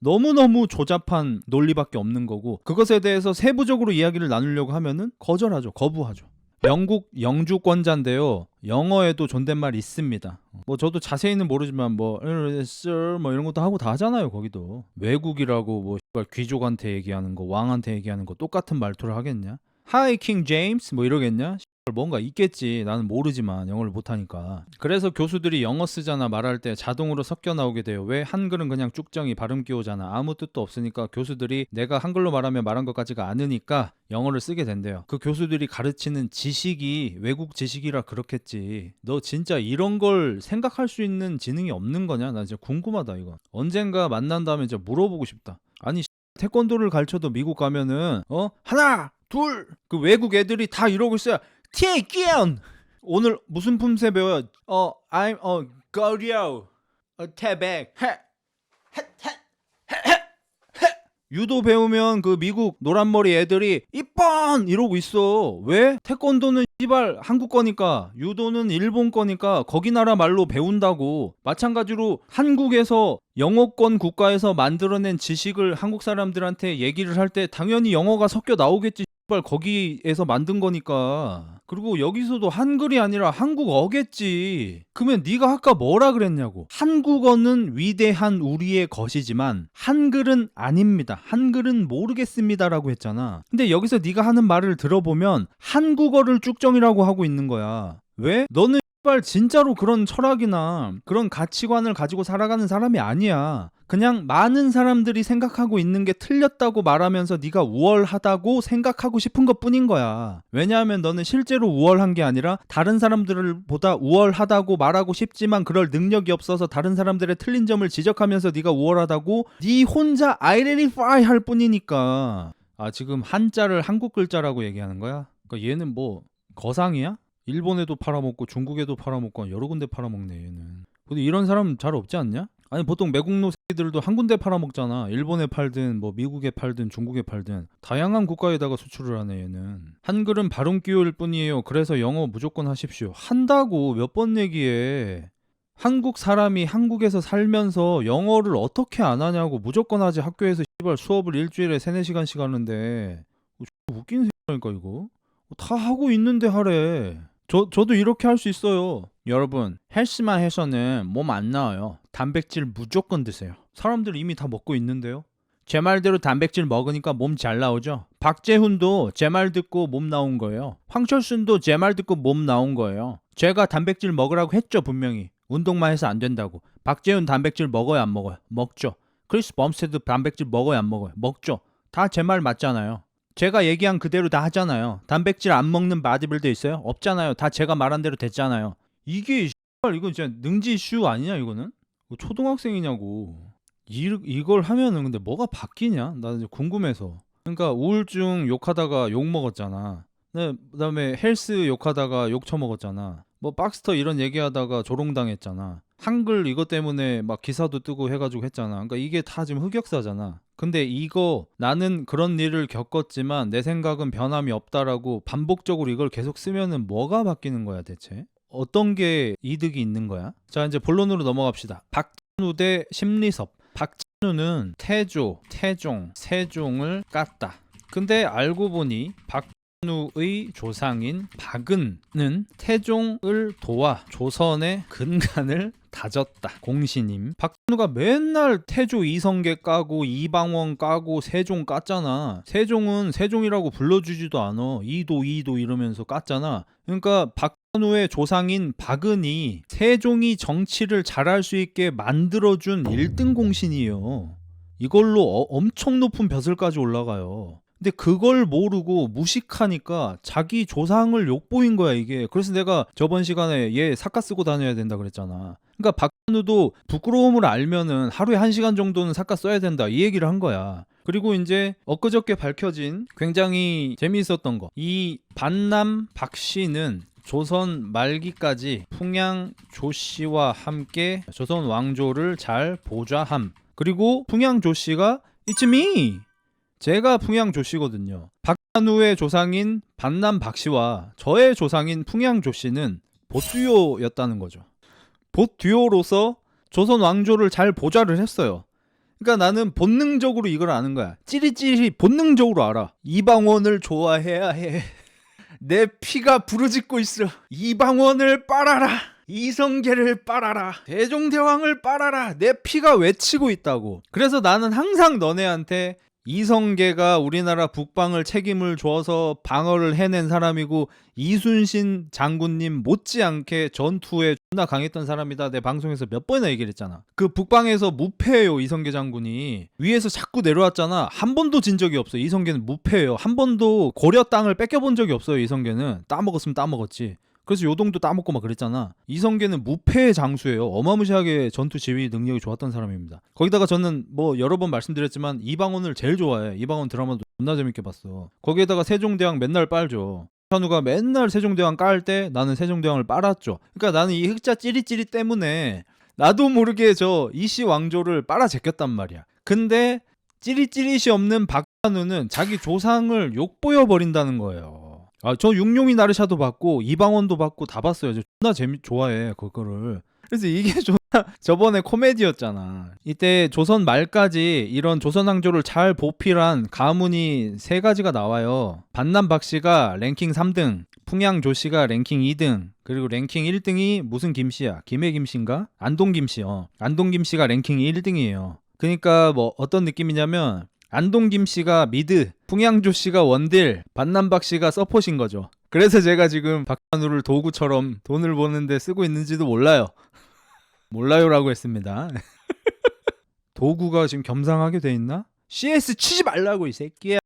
너무너무 조잡한 논리밖에 없는 거고 그것에 대해서 세부적으로 이야기를 나누려고 하면은 거부하죠. 영국 영주권자인데요. 영어에도 존댓말 있습니다. 뭐 저도 자세히는 모르지만 뭐 sir 뭐 이런 것도 하고 다 하잖아요. 거기도 외국이라고 뭐 귀족한테 얘기하는 거 왕한테 얘기하는 거 똑같은 말투를 하겠냐? Hi King James 뭐 이러겠냐? 뭔가 있겠지. 나는 모르지만 영어를 못하니까. 그래서 교수들이 영어 쓰잖아. 말할 때 자동으로 섞여 나오게 돼요. 왜? 한글은 그냥 쭉정이 발음 끼우잖아. 아무 뜻도 없으니까 교수들이 내가 한글로 말하면 말한 것 같지가 않으니까 영어를 쓰게 된대요. 그 교수들이 가르치는 지식이 외국 지식이라 그렇겠지. 너 진짜 이런 걸 생각할 수 있는 지능이 없는 거냐? 나 진짜 궁금하다 이거. 언젠가 만난 다음에 진짜 물어보고 싶다. 아니 태권도를 가르쳐도 미국 가면은 하나 둘 그 외국 애들이 다 이러고 있어요. 태권 오늘 무슨 품새 배워요? I'm 거리오 태백 유도 배우면 그 미국 노란머리 애들이 이번 이러고 있어. 왜? 태권도는 씨발 한국 거니까, 유도는 일본 거니까 거기 나라 말로 배운다고. 마찬가지로 한국에서 영어권 국가에서 만들어낸 지식을 한국 사람들한테 얘기를 할 때 당연히 영어가 섞여 나오겠지. 씨발 거기에서 만든 거니까. 그리고 여기서도 한글이 아니라 한국어겠지. 그러면 네가 아까 뭐라 그랬냐고. 한국어는 위대한 우리의 것이지만 한글은 아닙니다. 한글은 모르겠습니다라고 했잖아. 근데 여기서 네가 하는 말을 들어보면 한국어를 쭉정이라고 하고 있는 거야. 왜? 너는 씨발 진짜로 그런 철학이나 그런 가치관을 가지고 살아가는 사람이 아니야. 그냥 많은 사람들이 생각하고 있는 게 틀렸다고 말하면서 네가 우월하다고 생각하고 싶은 것뿐인 거야. 왜냐하면 너는 실제로 우월한 게 아니라 다른 사람들보다 우월하다고 말하고 싶지만 그럴 능력이 없어서 다른 사람들의 틀린 점을 지적하면서 네가 우월하다고 네 혼자 아이덴티파이 할 뿐이니까. 지금 한자를 한국 글자라고 얘기하는 거야? 그러니까 얘는 뭐 거상이야? 일본에도 팔아먹고 중국에도 팔아먹고 여러 군데 팔아먹네 얘는. 근데 이런 사람 잘 없지 않냐? 아니 보통 매국노 새끼들도 한 군데 팔아먹잖아. 일본에 팔든 뭐 미국에 팔든 중국에 팔든 다양한 국가에다가 수출을 하네 얘는. 한글은 발음 기호일 뿐이에요. 그래서 영어 무조건 하십시오. 한다고 몇 번 얘기해. 한국 사람이 한국에서 살면서 영어를 어떻게 안 하냐고. 무조건 하지. 학교에서 씨발 수업을 일주일에 3-4시간씩 하는데 웃긴 새끼라니까 이거. 다 하고 있는데 하래. 저도 이렇게 할 수 있어요. 여러분, 헬스만 해서는 몸 안 나와요. 단백질 무조건 드세요. 사람들 이미 다 먹고 있는데요. 제 말대로 단백질 먹으니까 몸 잘 나오죠. 박재훈도 제 말 듣고 몸 나온 거예요. 황철순도 제 말 듣고 몸 나온 거예요. 제가 단백질 먹으라고 했죠 분명히. 운동만 해서 안 된다고. 박재훈 단백질 먹어요 안 먹어요? 먹죠. 크리스 범스테드 단백질 먹어요 안 먹어요? 먹죠. 다 제 말 맞잖아요. 제가 얘기한 그대로 다 하잖아요. 단백질 안 먹는 바디빌더 있어요? 없잖아요. 다 제가 말한 대로 됐잖아요. 이게 이거 진짜 능지 이슈 아니냐 이거는? 초등학생이냐고. 이걸 하면은 근데 뭐가 바뀌냐? 나 이제 궁금해서. 그러니까 우울증 욕하다가 욕 먹었잖아. 그다음에 헬스 욕하다가 욕 처먹었잖아. 뭐 박스터 이런 얘기하다가 조롱당했잖아. 한글 이것 때문에 막 기사도 뜨고 해가지고 했잖아. 그러니까 이게 다 지금 흑역사잖아. 근데 이거 나는 그런 일을 겪었지만 내 생각은 변함이 없다라고 반복적으로 이걸 계속 쓰면은 뭐가 바뀌는 거야 대체? 어떤 게 이득이 있는 거야? 자 이제 본론으로 넘어갑시다. 박찬우 대 심리섭. 박찬우는 태종, 세종을 깠다. 근데 알고 보니 박찬우의 조상인 박은은 태종을 도와 조선의 근간을 다졌다. 공신임. 박찬우가 맨날 태조 이성계 까고 이방원 까고 세종 깠잖아. 세종은 세종이라고 불러주지도 않아. 이도 이러면서 깠잖아. 그러니까 박찬우의 조상인 박은이 세종이 정치를 잘할 수 있게 만들어준 1등 공신이에요. 이걸로 엄청 높은 벼슬까지 올라가요. 근데 그걸 모르고 무식하니까 자기 조상을 욕보인 거야 이게. 그래서 내가 저번 시간에 얘 사카 쓰고 다녀야 된다 그랬잖아. 그러니까 박찬우도 부끄러움을 알면은 하루에 1시간 정도는 사카 써야 된다 이 얘기를 한 거야. 그리고 이제 엊그저께 밝혀진 굉장히 재미있었던 거. 이 반남 박씨는 조선 말기까지 풍양 조씨와 함께 조선 왕조를 잘 보좌함. 그리고 풍양 조씨가 It's me! 제가 풍양 조씨거든요. 박찬우의 조상인 반남 박씨와 저의 조상인 풍양 조씨는 보듀오였다는 거죠. 보듀오로서 조선 왕조를 잘 보좌를 했어요. 그러니까 나는 본능적으로 이걸 아는 거야. 찌릿찌릿 본능적으로 알아. 이방원을 좋아해야 해. 내 피가 부르짖고 있어. 이방원을 빨아라. 이성계를 빨아라. 세종대왕을 빨아라. 내 피가 외치고 있다고. 그래서 나는 항상 너네한테 이성계가 우리나라 북방을 책임을 줘서 방어를 해낸 사람이고 이순신 장군님 못지않게 전투에 존나 강했던 사람이다. 내 방송에서 몇 번이나 얘기를 했잖아. 그 북방에서 무패예요. 이성계 장군이 위에서 자꾸 내려왔잖아. 한 번도 진 적이 없어. 이성계는 무패예요. 한 번도 고려 땅을 뺏겨본 적이 없어요. 이성계는 따먹었으면 따먹었지. 그래서 요동도 따먹고 막 그랬잖아. 이성계는 무패의 장수예요. 어마무시하게 전투 지휘 능력이 좋았던 사람입니다. 거기다가 저는 뭐 여러 번 말씀드렸지만 이방원을 제일 좋아해. 이방원 드라마도 존나 재밌게 봤어. 거기에다가 세종대왕 맨날 빨죠. 현우가 맨날 세종대왕 깔 때 나는 세종대왕을 빨았죠. 그러니까 나는 이 흑자 찌릿찌릿 때문에 나도 모르게 저 이씨 왕조를 빨아 제꼈단 말이야. 근데 찌릿찌릿이 없는 박찬우는 자기 조상을 욕보여 버린다는 거예요. 저 육룡이 나르샤도 봤고 이방원도 봤고 다 봤어요. 저 존나 좋아해 그거를. 그래서 이게 존나 저번에 코미디였잖아. 이때 조선 말까지 이런 조선 왕조를 잘 보필한 가문이 3가지가 나와요. 반남 박씨가 랭킹 3등, 풍양 조씨가 랭킹 2등, 그리고 랭킹 1등이 무슨 김씨야? 김해 김씨인가? 안동 김씨. 안동 김씨가 랭킹 1등이에요. 그러니까 뭐 어떤 느낌이냐면 안동 김씨가 미드, 풍양조 씨가 원딜, 반남박 씨가 서폿인 거죠. 그래서 제가 지금 박찬우를 도구처럼 돈을 버는데 쓰고 있는지도 몰라요. 몰라요라고 했습니다. 도구가 지금 겸상하게 돼 있나? CS 치지 말라고 이 새끼야.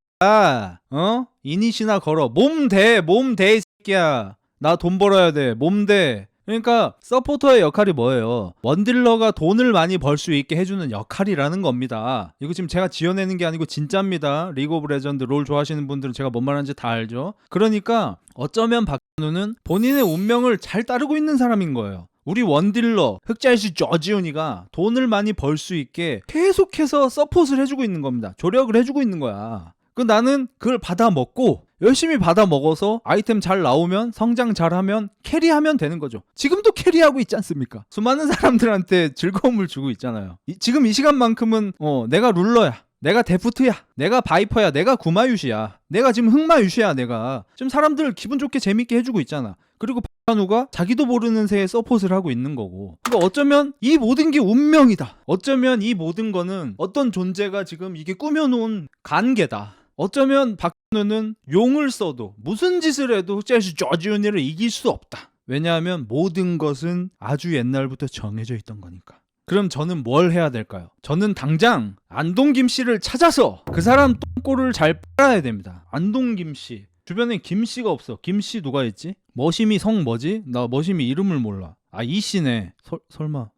이니시나 걸어. 몸 대 이 새끼야. 나 돈 벌어야 돼. 몸 대. 그러니까 서포터의 역할이 뭐예요? 원딜러가 돈을 많이 벌 수 있게 해주는 역할이라는 겁니다. 이거 지금 제가 지어내는 게 아니고 진짜입니다. 리그 오브 레전드 롤 좋아하시는 분들은 제가 뭔 말하는지 다 알죠? 그러니까 어쩌면 박찬우는 본인의 운명을 잘 따르고 있는 사람인 거예요. 우리 원딜러 흑자일시 저지훈이가 돈을 많이 벌 수 있게 계속해서 서폿을 해주고 있는 겁니다. 조력을 해주고 있는 거야. 나는 그걸 받아 먹고 열심히 받아 먹어서 아이템 잘 나오면 성장 잘하면 캐리하면 되는 거죠. 지금도 캐리하고 있지 않습니까? 수많은 사람들한테 즐거움을 주고 있잖아요. 지금 이 시간만큼은 내가 룰러야. 내가 데프트야. 내가 바이퍼야. 내가 구마유시야. 내가 지금 흑마유시야. 내가 지금 사람들 기분 좋게 재밌게 해주고 있잖아. 그리고 박찬우가 자기도 모르는 새에 서폿을 하고 있는 거고. 그러니까 어쩌면 이 모든 게 운명이다. 어쩌면 이 모든 거는 어떤 존재가 지금 이게 꾸며놓은 관계다. 어쩌면 박찬우는 용을 써도 무슨 짓을 해도 흑자일시 저지훈이를 이길 수 없다. 왜냐하면 모든 것은 아주 옛날부터 정해져 있던 거니까. 그럼 저는 뭘 해야 될까요? 저는 당장 안동 김씨를 찾아서 그 사람 똥꼬를 잘 빨아야 됩니다. 안동 김씨. 주변에 김씨가 없어. 김씨 누가 있지? 머심이 성 뭐지? 나 머심이 이름을 몰라. 이씨네. 설마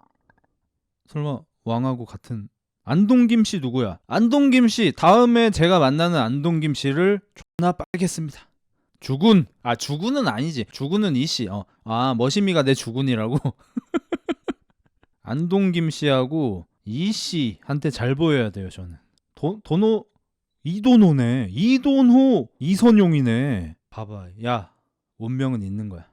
왕하고 같은... 안동김씨 누구야? 안동김씨 다음에 제가 만나는 안동김씨를 존나 빨겠습니다. 주군. 주군은 아니지. 주군은 이씨. 머시미가 내 주군이라고. 안동김씨하고 이씨한테 잘 보여야 돼요. 저는 이도노네. 이돈호 이선용이네. 봐봐. 야 운명은 있는 거야.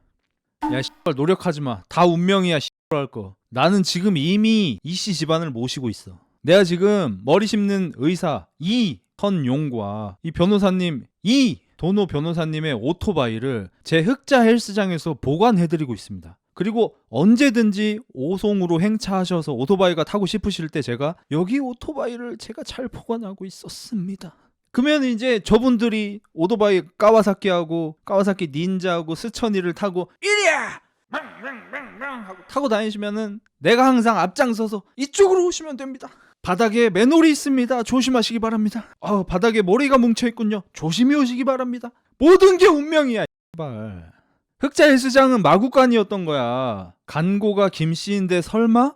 야 씨발 노력하지 마. 다 운명이야 씨발 할 거. 나는 지금 이미 이씨 집안을 모시고 있어. 내가 지금 머리 심는 의사 이선용과 이 변호사님 이도노 변호사님의 오토바이를 제 흑자 헬스장에서 보관해드리고 있습니다. 그리고 언제든지 오송으로 행차하셔서 오토바이가 타고 싶으실 때 제가 여기 오토바이를 제가 잘 보관하고 있었습니다. 그러면 이제 저분들이 오토바이 까와사키하고 까와사키 닌자하고 스천이를 타고 이리야! 하고 타고 다니시면은 내가 항상 앞장서서 이쪽으로 오시면 됩니다. 바닥에 맨홀이 있습니다. 조심하시기 바랍니다. 바닥에 머리가 뭉쳐있군요. 조심히 오시기 바랍니다. 모든 게 운명이야. 제발. 흑자 헬스장은 마구간이었던 거야. 간고가 김씨인데 설마?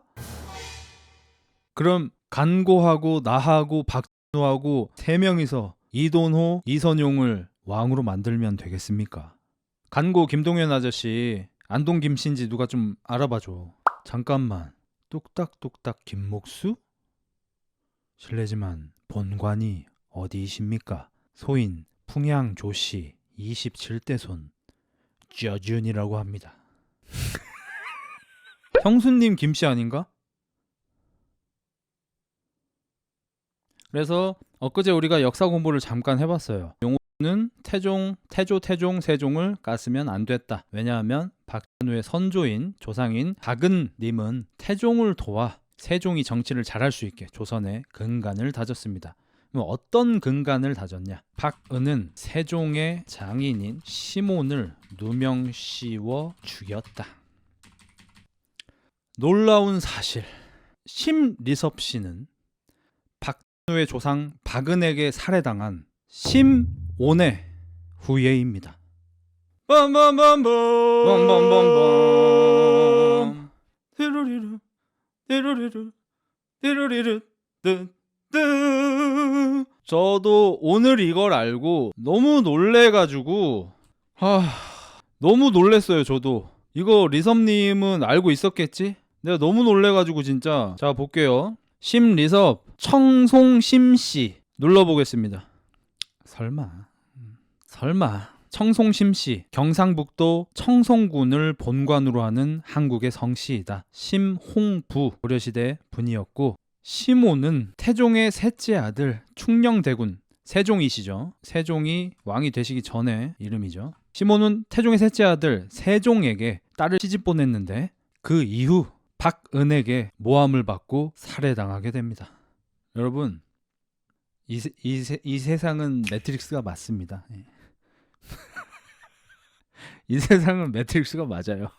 그럼 간고하고 나하고 박찬우하고 3명이서 이돈호, 이선용을 왕으로 만들면 되겠습니까? 간고 김동현 아저씨 안동 김씨인지 누가 좀 알아봐줘. 잠깐만. 뚝딱뚝딱 김목수? 실례지만 본관이 어디이십니까? 소인 풍양 조씨 27대 손 저준이라고 합니다. 형수님 김씨 아닌가? 그래서 엊그제 우리가 역사 공부를 잠깐 해봤어요. 용호는 태종, 세종을 깠으면 안 됐다. 왜냐하면 박찬우의 선조인 조상인 박은님은 태종을 도와 세종이 정치를 잘할 수 있게 조선의 근간을 다졌습니다. 그럼 어떤 근간을 다졌냐? 박은은 세종의 장인인 시몬을 누명씌워 죽였다. 놀라운 사실. 심리섭씨는 박근우의 조상 박은에게 살해당한 심온의 후예입니다. 빰빰빰빰빰빰빰빰 띠루리루 띠루리루 띠루리루 뜨뜨. 저도 오늘 이걸 알고 너무 놀래가지고 너무 놀랬어요. 저도 이거 리섭님은 알고 있었겠지? 내가 너무 놀래가지고 진짜. 자, 볼게요. 심리섭 청송심씨 눌러보겠습니다. 설마 청송심씨, 경상북도 청송군을 본관으로 하는 한국의 성씨이다. 심홍부 고려시대 분이었고, 시몬은 태종의 셋째 아들 충녕대군, 세종이시죠. 세종이 왕이 되시기 전에 이름이죠. 시몬은 태종의 셋째 아들 세종에게 딸을 시집 보냈는데 그 이후 박은에게 모함을 받고 살해당하게 됩니다. 여러분, 이 세상은 매트릭스가 맞습니다. 이 세상은 매트릭스가 맞아요.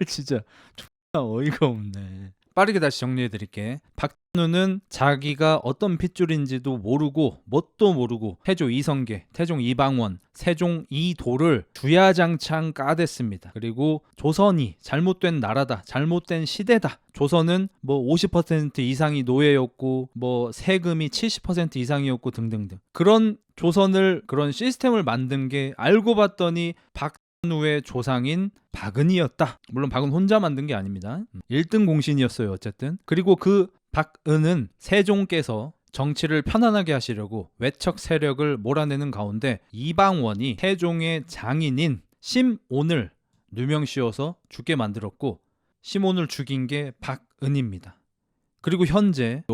진짜 존나 어이가 없네. 빠르게 다시 정리해 드릴게. 박준우는 자기가 어떤 핏줄인지도 모르고 뭣도 모르고 태조 이성계, 태종 이방원, 세종 이도를 주야장창 까댔습니다. 그리고 조선이 잘못된 나라다, 잘못된 시대다. 조선은 뭐 50% 이상이 노예였고 뭐 세금이 70% 이상이었고 등등등. 그런 조선을, 그런 시스템을 만든 게 알고 봤더니 박준우의 조상인 박은이었다. 물론 박은 혼자 만든 게 아닙니다. 1등 공신이었어요. 어쨌든. 그리고 그 박은은 세종께서 정치를 편안하게 하시려고 외척 세력을 몰아내는 가운데 이방원이 태종의 장인인 심온을 누명씌워서 죽게 만들었고, 심온을 죽인 게 박은입니다. 그리고 현재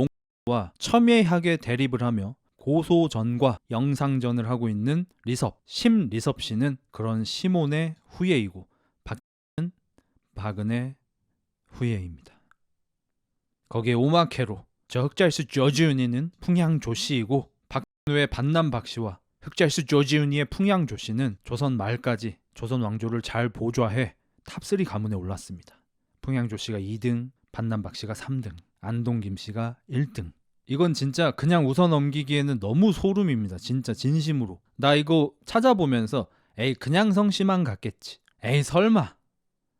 농와 첨예하게 대립을 하며 고소전과 영상전을 하고 있는 리섭, 심리섭 씨는 그런 시몬의 후예이고, 박은 박은의 후예입니다. 거기에 오마케로 저 흑잘수 조지훈이는 풍향조씨이고, 박근우의 반남 박씨와 흑잘수 조지훈이의 풍향조씨는 조선 말까지 조선 왕조를 잘 보좌해 탑3 가문에 올랐습니다. 풍향조씨가 2등, 반남 박씨가 3등, 안동 김씨가 1등. 이건 진짜 그냥 웃어 넘기기에는 너무 소름입니다. 진짜 진심으로. 나 이거 찾아보면서 에이 그냥 성씨만 같겠지. 에이 설마.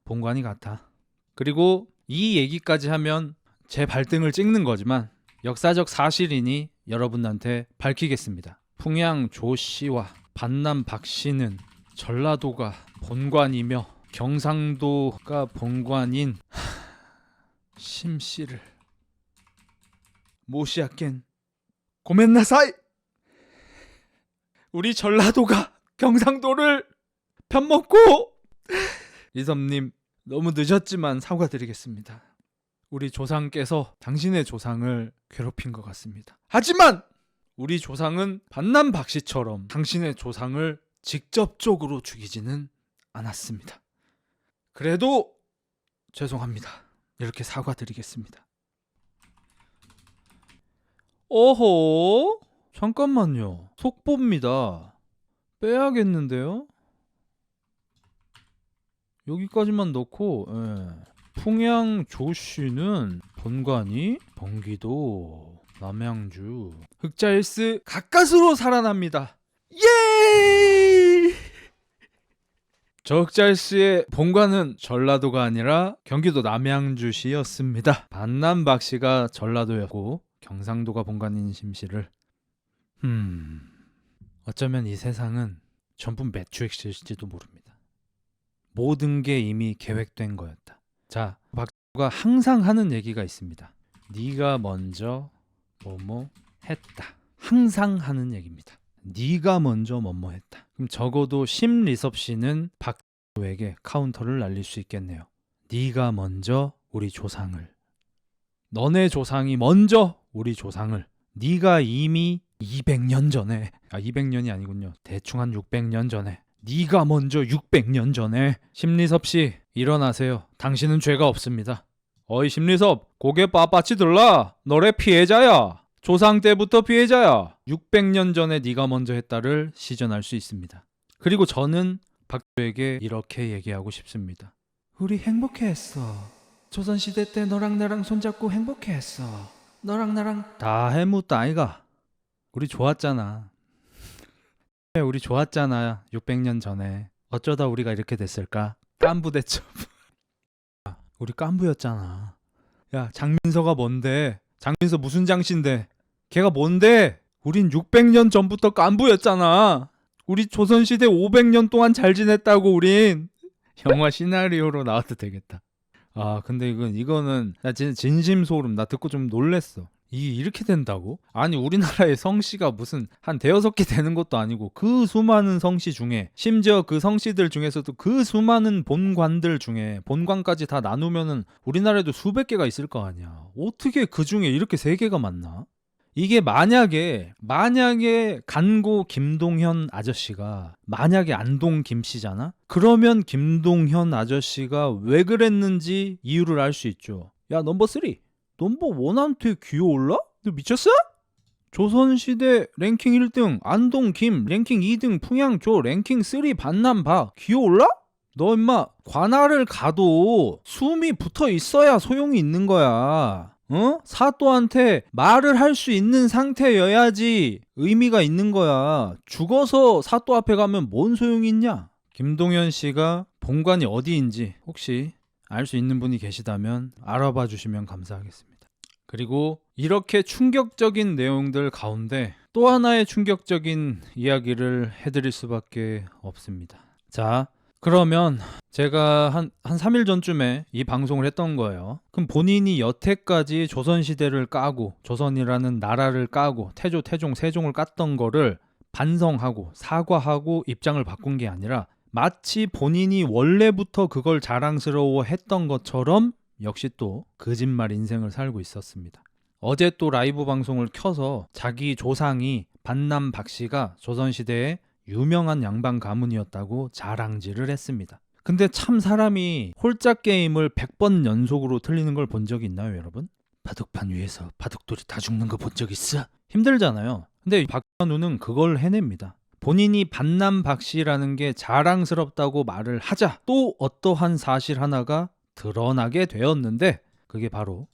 본관이 같아. 그리고 이 얘기까지 하면 제 발등을 찍는 거지만 역사적 사실이니 여러분한테 밝히겠습니다. 풍양 조씨와 반남 박씨는 전라도가 본관이며 경상도가 본관인 심씨를 모시아겐 고멘나사이! 우리 전라도가 경상도를 편먹고! 리섭님 너무 늦었지만 사과드리겠습니다. 우리 조상께서 당신의 조상을 괴롭힌 것 같습니다. 하지만 우리 조상은 반남 박씨처럼 당신의 조상을 직접적으로 죽이지는 않았습니다. 그래도 죄송합니다. 이렇게 사과드리겠습니다. 어허? 잠깐만요. 속보입니다. 빼야겠는데요? 여기까지만 넣고, 풍양 조씨는 본관이 경기도 남양주 흑자일스 가까스로 살아납니다. 예! 저 흑자일스의 본관은 전라도가 아니라 경기도 남양주시였습니다. 반남 박씨가 전라도였고 경상도가 본관인 심씨를 어쩌면 이 세상은 전부 매트릭스일지도 모릅니다. 모든 게 이미 계획된 거였다. 자, 박주가 항상 하는 얘기가 있습니다. 네가 먼저 뭐뭐 했다. 항상 하는 얘기입니다. 네가 먼저 뭐뭐 했다. 그럼 적어도 심리섭 씨는 박주에게 카운터를 날릴 수 있겠네요. 네가 먼저 우리 조상을, 너네 조상이 먼저 우리 조상을, 네가 이미 200년 전에, 200년이 아니군요. 대충 한 600년 전에, 네가 먼저 600년 전에. 심리섭 씨 일어나세요. 당신은 죄가 없습니다. 어이 심리섭, 고개 빳빳이 들라. 너래 피해자야. 조상 때부터 피해자야. 600년 전에 네가 먼저 했다를 시전할 수 있습니다. 그리고 저는 박조에게 이렇게 얘기하고 싶습니다. 우리 행복해했어. 조선시대 때 너랑 나랑 손잡고 행복해했어. 너랑 나랑 다 해묻다 아이가. 우리 좋았잖아. 우리 좋았잖아. 600년 전에. 어쩌다 우리가 이렇게 됐을까? 깐부대첩. 우리 깐부였잖아. 야, 장민서가 뭔데? 장민서 무슨 장씨인데? 걔가 뭔데? 우린 600년 전부터 깐부였잖아. 우리 조선시대 500년 동안 잘 지냈다고 우린. 영화 시나리오로 나와도 되겠다. 아, 근데 이거는 나 진짜 진심 소름. 나 듣고 좀 놀랬어. 이렇게 된다고? 아니, 우리나라의 성씨가 무슨 한 대여섯 개 되는 것도 아니고 그 수많은 성씨 중에, 심지어 그 성씨들 중에서도 그 수많은 본관들 중에 본관까지 다 나누면은 우리나라에도 수백 개가 있을 거 아니야. 어떻게 그 중에 이렇게 세 개가 많나? 이게 만약에 간고 김동현 아저씨가 만약에 안동 김씨잖아? 그러면 김동현 아저씨가 왜 그랬는지 이유를 알 수 있죠. 야, 넘버 3 넘버 1한테 기어올라? 너 미쳤어? 조선시대 랭킹 1등 안동 김, 랭킹 2등 풍양 조, 랭킹 3 반남 박 기어올라? 너 임마 관할을 가도 숨이 붙어 있어야 소용이 있는 거야. 어? 사또한테 말을 할 수 있는 상태여야지 의미가 있는 거야. 죽어서 사또 앞에 가면 뭔 소용이 있냐? 김동현 씨가 본관이 어디인지 혹시 알 수 있는 분이 계시다면 알아봐 주시면 감사하겠습니다. 그리고 이렇게 충격적인 내용들 가운데 또 하나의 충격적인 이야기를 해드릴 수밖에 없습니다. 자, 그러면 제가 한 3일 전쯤에 이 방송을 했던 거예요. 그럼 본인이 여태까지 조선시대를 까고 조선이라는 나라를 까고 태조, 태종, 세종을 깠던 거를 반성하고 사과하고 입장을 바꾼 게 아니라 마치 본인이 원래부터 그걸 자랑스러워 했던 것처럼 역시 또 거짓말 인생을 살고 있었습니다. 어제 또 라이브 방송을 켜서 자기 조상이 반남 박씨가 조선시대에 유명한 양반 가문이었다고 자랑질을 했습니다. 근데 참 사람이 홀짝 게임을 100번 연속으로 틀리는 걸 본 적이 있나요, 여러분? 바둑판 위에서 바둑돌이 다 죽는 거 본 적 있어? 힘들잖아요. 근데 박찬우는 그걸 해냅니다. 본인이 반남 박씨라는 게 자랑스럽다고 말을 하자 또 어떠한 사실 하나가 드러나게 되었는데 그게 바로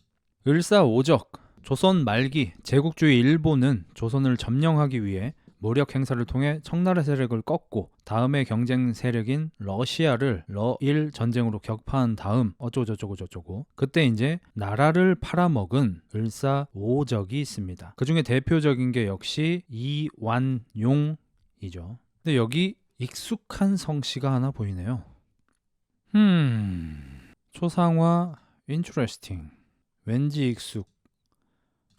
을사오적. 조선 말기 제국주의 일본은 조선을 점령하기 위해 무력 행사를 통해 청나라 세력을 꺾고 다음의 경쟁 세력인 러시아를 러일 전쟁으로 격파한 다음 어쩌고저쩌고 그때 이제 나라를 팔아먹은 을사오적이 있습니다. 그 중에 대표적인 게 역시 이완용이죠. 근데 여기 익숙한 성씨가 하나 보이네요. 초상화 인트레스팅. 왠지 익숙.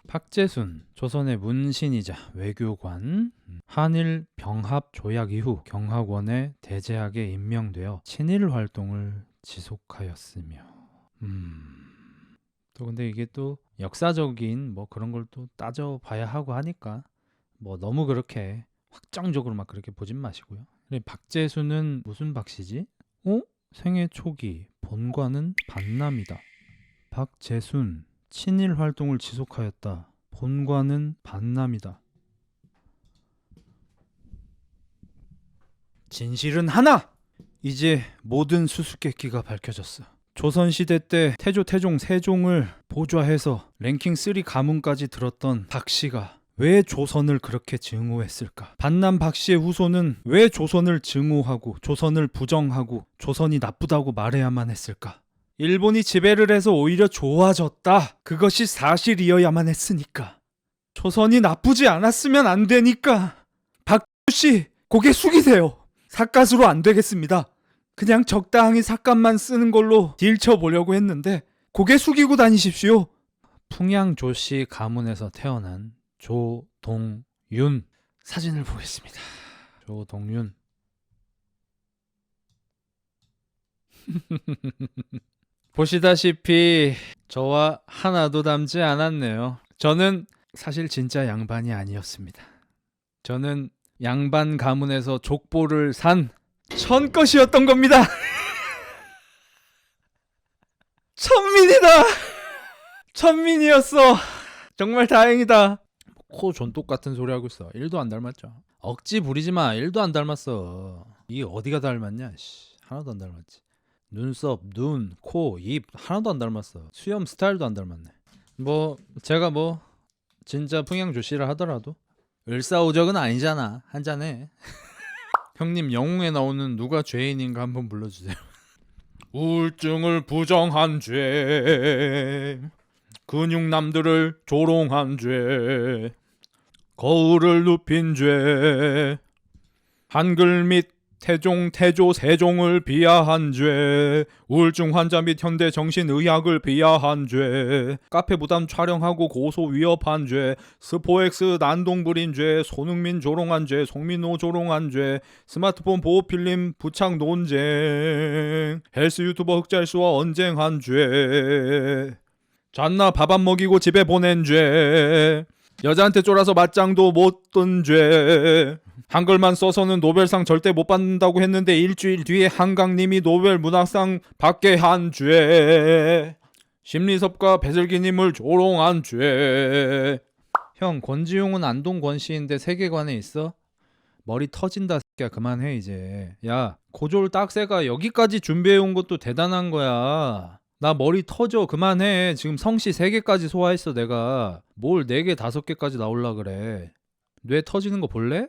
박재순, 조선의 문신이자 외교관, 한일 병합 조약 이후 경학원에 대제하게 임명되어 친일 활동을 지속하였으며 또 근데 이게 또 역사적인 뭐 그런 걸 또 따져봐야 하고 하니까 뭐 너무 그렇게 확정적으로 막 그렇게 보진 마시고요. 근데 박재순은 무슨 박씨지? 생애 초기 본관은 반남이다. 박재순 친일 활동을 지속하였다. 본관은 반남이다. 진실은 하나! 이제 모든 수수께끼가 밝혀졌어. 조선시대 때 태조, 태종, 세종을 보좌해서 랭킹 3 가문까지 들었던 박씨가 왜 조선을 그렇게 증오했을까? 반남 박씨의 후손은 왜 조선을 증오하고 조선을 부정하고 조선이 나쁘다고 말해야만 했을까? 일본이 지배를 해서 오히려 좋아졌다. 그것이 사실이어야만 했으니까. 조선이 나쁘지 않았으면 안 되니까. 박씨, 고개 숙이세요. 삿갓으로 안 되겠습니다. 그냥 적당히 삿갓만 쓰는 걸로 딜 쳐보려고 했는데 고개 숙이고 다니십시오. 풍양 조씨 가문에서 태어난 조동윤 사진을 보겠습니다. 조동윤. 보시다시피 저와 하나도 닮지 않았네요. 저는 사실 진짜 양반이 아니었습니다. 저는 양반 가문에서 족보를 산 천것이었던 겁니다. 천민이다. 천민이었어. 정말 다행이다. 코 존똑 같은 소리 하고 있어. 1도 안 닮았죠. 억지 부리지 마. 1도 안 닮았어. 이 어디가 닮았냐? 씨, 하나도 안 닮았지. 눈썹, 눈, 코, 입 하나도 안 닮았어. 수염 스타일도 안 닮았네. 뭐 제가 뭐 진짜 풍양조씨를 하더라도 을사오적은 아니잖아. 한잔해. 형님 영웅에 나오는 누가 죄인인가 한번 불러주세요. 우울증을 부정한 죄, 근육남들을 조롱한 죄, 거울을 눕힌 죄, 한글 및 태종, 태조, 세종을 비하한 죄, 우울증 환자 및 현대 정신의학을 비하한 죄, 카페 부담 촬영하고 고소 위협한 죄, 스포엑스 난동 부린 죄, 손흥민 조롱한 죄, 송민호 조롱한 죄, 스마트폰 보호 필름 부착 논쟁, 헬스 유튜버 흑잘수와 언쟁한 죄, 잔나 밥 안 먹이고 집에 보낸 죄, 여자한테 쫄아서 맞짱도 못 든 죄, 한글만 써서는 노벨상 절대 못 받는다고 했는데 일주일 뒤에 한강님이 노벨 문학상 받게 한 죄, 심리섭과 배슬기님을 조롱한 죄. 형, 권지용은 안동 권씨인데 세계관에 있어? 머리 터진다 새끼야. 그만해 이제. 야, 고졸 딱새가 여기까지 준비해온 것도 대단한 거야. 나 머리 터져. 그만해. 지금 성씨 3개까지 소화했어 내가. 뭘 4개 5개까지 나올라 그래. 뇌 터지는 거 볼래?